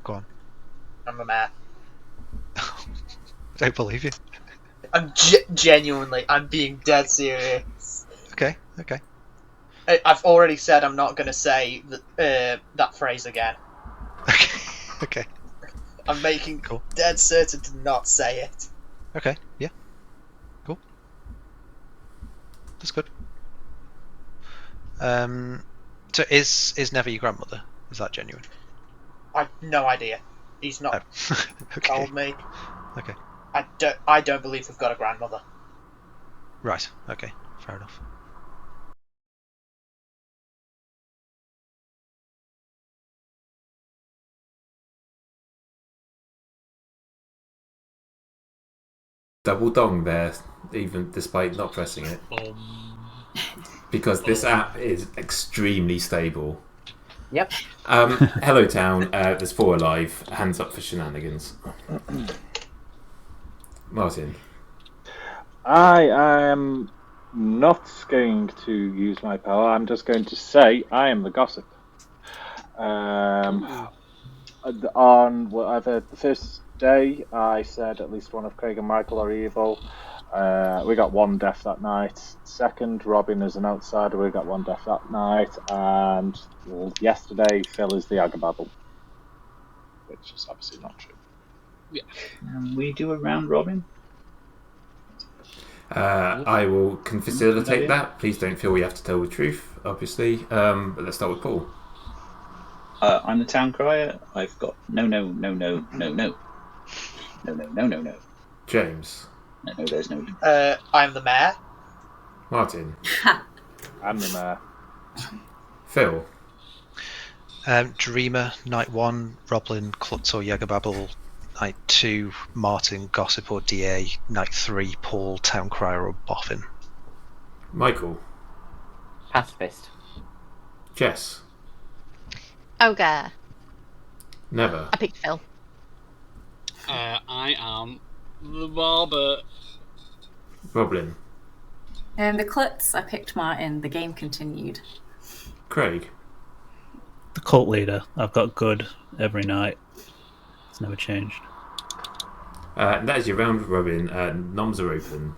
Go on. I'm a man. I don't believe you. I'm genuinely. I'm being dead serious. Okay. I've already said I'm not going to say that phrase again. Okay. I'm making dead certain to not say it. Okay. Yeah. Cool. That's good. So is Never your grandmother? Is that genuine? I've no idea. He's not told me. Okay. I don't believe we've got a grandmother. Right. Okay. Fair enough. Double dong there, even despite not pressing it. Because this app is extremely stable. Yep. Hello, town. There's 4 alive. Hands up for shenanigans. Martin. I am not going to use my power. I'm just going to say I am the gossip. On whatever the first day, I said at least one of Craig and Michael are evil. We got 1 death that night. Second, Robin is an outsider. We got 1 death that night. And yesterday, Phil is the Agababble, which is obviously not true. Yeah. We do a round robin. I can facilitate that. Please don't feel we have to tell the truth, obviously. But let's start with Paul. I'm the town crier. I've got no. James. No, there's no. I'm the mayor. Martin. I'm the mayor. Phil. Dreamer, night 1, Roblin, Klutz or Jägerbabble, night 2, Martin, Gossip or DA, night 3, Paul, Town Crier or Boffin. Michael. Pacifist. Jess. Ogre. Never. I picked Phil. I am the barber. Roblin. The Klutz, I picked Martin. The game continued. Craig. The cult leader. I've got good every night. It's never changed. That is your round robin. Noms are open.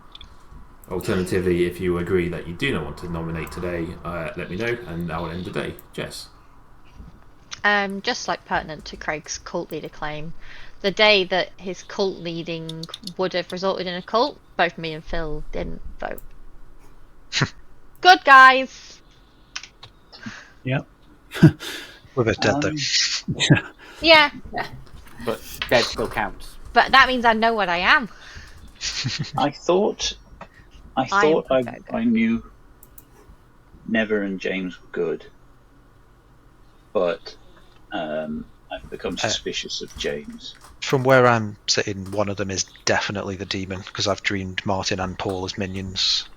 Alternatively, if you agree that you do not want to nominate today, let me know and I will end the day. Jess. Just like pertinent to Craig's cult leader claim, the day that his cult leading would have resulted in a cult, both me and Phil didn't vote. Good guys. Yep. We're both dead though. Yeah. But dead still counts. But that means I know what I am. I thought I knew Never and James were good, but I've become suspicious of James. From where I'm sitting, one of them is definitely the demon, because I've dreamed Martin and Paul as minions.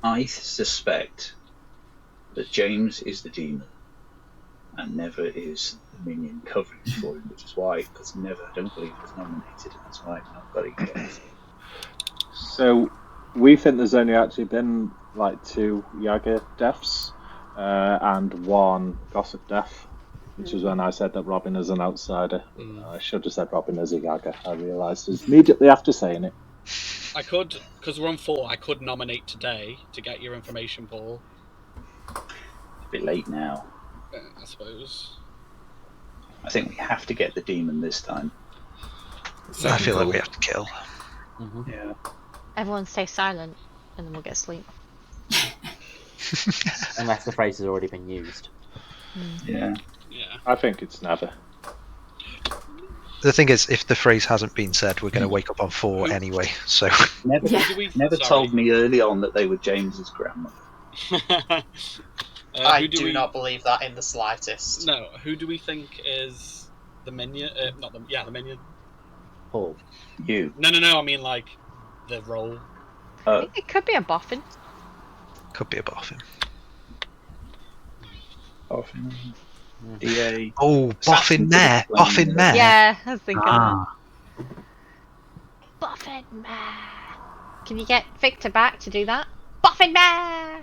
I suspect that James is the demon and Never is the minion covering for him, which is why, because Never, I don't believe, was nominated, and that's why I've not got it yet. So we think there's only actually been like 2 Jäger deaths and 1 Gossip death, which is when I said that Robin is an outsider. I should have said Robin is a Jäger. I realised immediately after saying it. I could, because we're on 4, I could nominate today to get your information, Paul. It's a bit late now. I suppose. I think we have to get the demon this time. I feel like we have to kill. Mm-hmm. Yeah. Everyone stay silent and then we'll get sleep. Unless the phrase has already been used. Yeah. I think it's Never. The thing is, if the phrase hasn't been said, we're going to wake up on 4 anyway, so... Never told me early on that they were James's grandmother. I do not believe that in the slightest. No, who do we think is the minion? The minion. Paul. You. No, I mean, like, the role. I think it could be a boffin. Could be a boffin. Boffin. DA. Oh, boffin mare. Boffin mare. Yeah, I was thinking that. Ah, Boffin mare. Can you get Victor back to do that? Boffin mare.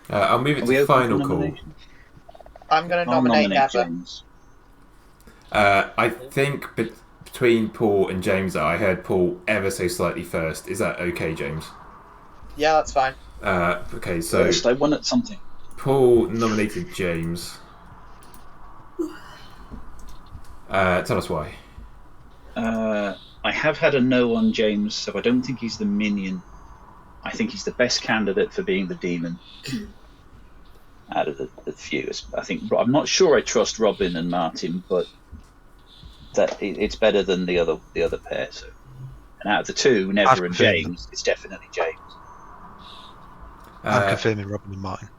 I'll move it Are we to open final for call. nomination? I'm going to I'll nominate nominate Never. James. I think between Paul and James, I heard Paul ever so slightly first. Is that okay, James? Yeah, that's fine. Okay, so First, I won at something. Paul nominated James. Tell us why. I have had a no on James, so I don't think he's the minion. I think he's the best candidate for being the demon out of the few. I think I'm not sure I trust Robin and Martin, but that it's better than the other pair. So, and out of the two, Never and James, it's definitely James. I'm confirming Robin and Martin.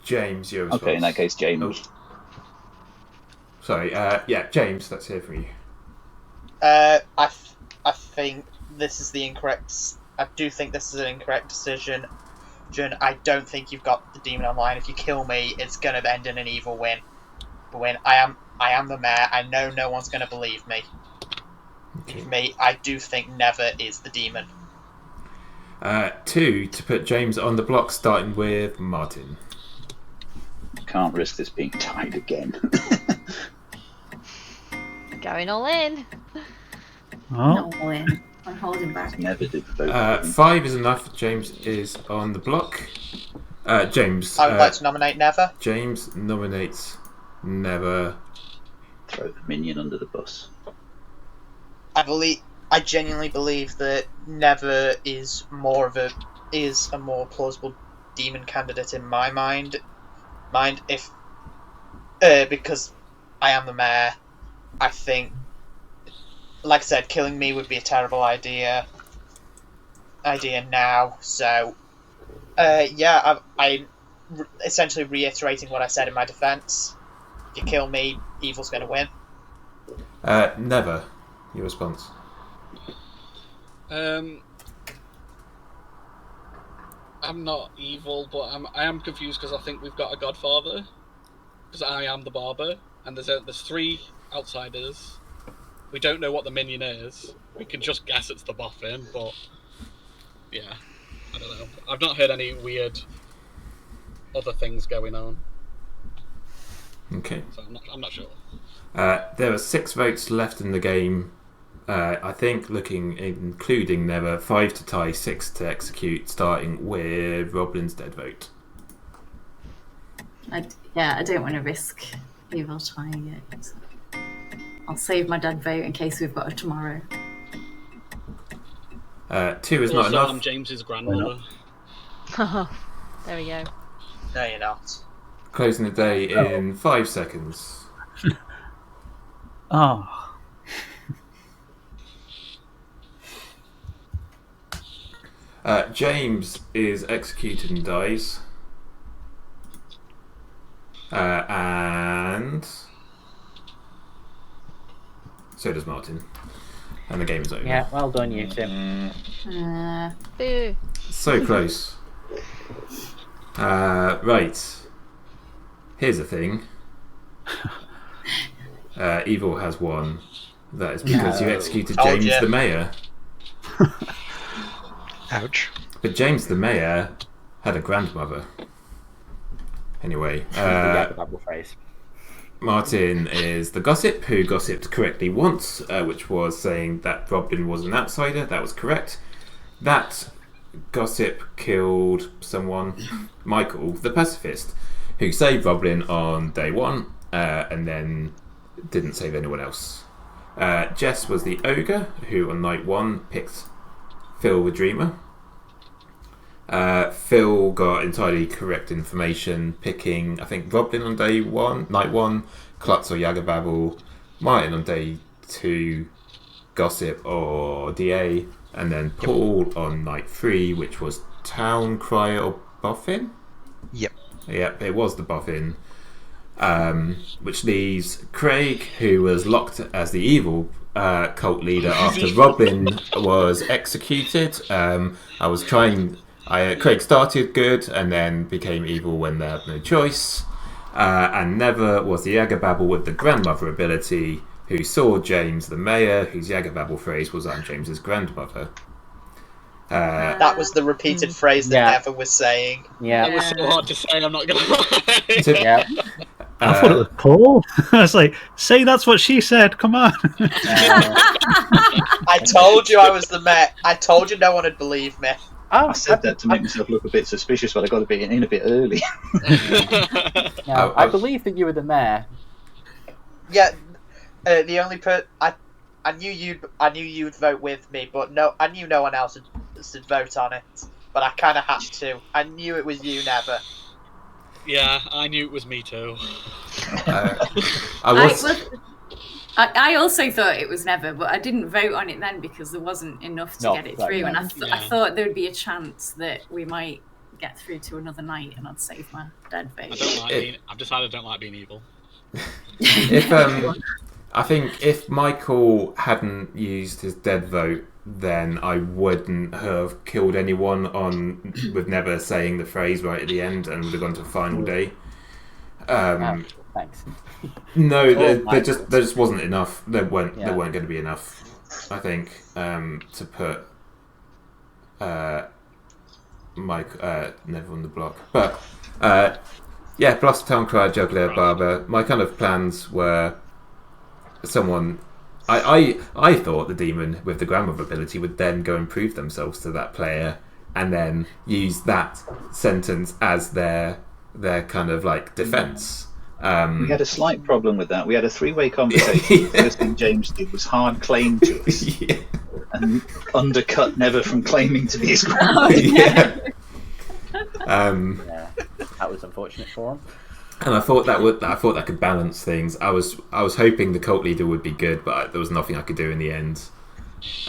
James, your response. Okay, in that case, James. Oh. Sorry, yeah, James, let's hear from you. I think this is the incorrect. I do think this is an incorrect decision. I don't think you've got the demon online. If you kill me, it's going to end in an evil win. I am the mayor. I know no one's going to believe me. Okay. I do think Never is the demon. 2 to put James on the block, starting with Martin. Can't risk this being tied again. Going all in. oh, No win. I'm holding back. Never did the vote. 5 is enough. James is on the block. James. I would like to nominate Never. James nominates Never. Throw the minion under the bus. I genuinely believe that Never is a more plausible demon candidate in my mind. Because I am the mayor. I think, like I said, killing me would be a terrible idea now. So, yeah, I'm essentially reiterating what I said in my defense. If you kill me, evil's going to win. Never. Your response. I'm not evil, but I am confused because I think we've got a godfather. Because I am the barber, and there's 3 outsiders. We don't know what the minion is. We can just guess it's the boffin, but yeah, I don't know. I've not heard any weird other things going on. Okay. So I'm not sure. There are 6 votes left in the game. I think including Never, 5 to tie, 6 to execute, starting with Roblin's dead vote. I don't want to risk evil tying it. So I'll save my dead vote in case we've got a tomorrow. 2 is not Also, enough. I'm James's grandmother. There we go. No, you're not. Closing the day in 5 seconds. oh. James is executed and dies. And so does Martin. And the game is over. Yeah, well done, you two. Boo. So close. Right. Here's the thing. Evil has won. That is because you executed Told James ya. the Mayor. Ouch. But James the Mayor had a grandmother. Anyway, The Bible phrase. Martin is the gossip who gossiped correctly once, which was saying that Robin was an outsider. That was correct. That gossip killed someone, Michael, the pacifist, who saved Robin on day 1 and then didn't save anyone else. Jess was the ogre who on night 1 picked Phil the dreamer. Phil got entirely correct information, picking I think Robin on day 1, night 1, Klutz or Yagababble, Martin on day 2, Gossip or DA, and then Paul on night 3, which was Town Crier or Boffin. Yep. Yep, it was the Boffin. which leaves Craig, who was locked as the evil cult leader after Robin was executed. Craig started good and then became evil when they had no choice. And Never was the Yagababble with the grandmother ability, who saw James the mayor, whose Yagababble phrase was "I'm James's grandmother." That was the repeated phrase that Never was saying. That was so hard to say, I'm not going to lie. Yeah. I thought it was Paul. I was like, say that's what she said, come on. I told you I was the mayor. I told you no one would believe me. I said that to make myself look a bit suspicious, but I got to be in a bit early. No, I believe that you were the mayor. Yeah, the only I knew you'd vote with me, but no, I knew no one else would vote on it. But I kind of had to. I knew it was you, Never. Yeah, I knew it was me too. I also thought it was Never, but I didn't vote on it then because there wasn't enough to get it through, and I thought there would be a chance that we might get through to another night, and I'd save my dead vote. I've decided I don't like being evil. I think if Michael hadn't used his dead vote, then I wouldn't have killed anyone with Never saying the phrase right at the end, and would have gone to final day. Thanks. No, there just wasn't enough. There weren't going to be enough. I think to put Never on the block. But Bluff's Town Crier, Juggler, Barber. My kind of plans were someone. I thought the demon with the grandmother ability would then go and prove themselves to that player, and then use that sentence as their kind of like defense. We had a slight problem with that. We had a three-way conversation. The first thing James did was hard claim to us and undercut Never from claiming to be his grandmother. That was unfortunate for him. And I thought that could balance things. I was hoping the cult leader would be good, but there was nothing I could do in the end.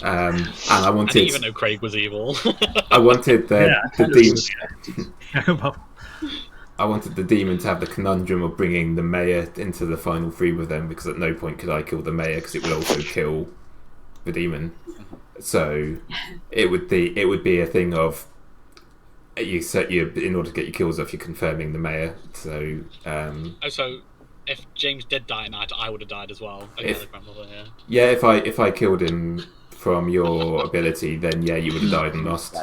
And I wanted. I didn't even know Craig was evil. I wanted the demon. I wanted the demon to have the conundrum of bringing the mayor into the final three with them, because at no point could I kill the mayor, because it would also kill the demon. So it would be a thing of in order to get your kills off, you're confirming the mayor. So so if James did die at night, I would have died as well. If I killed him from your ability, then you would have died and lost.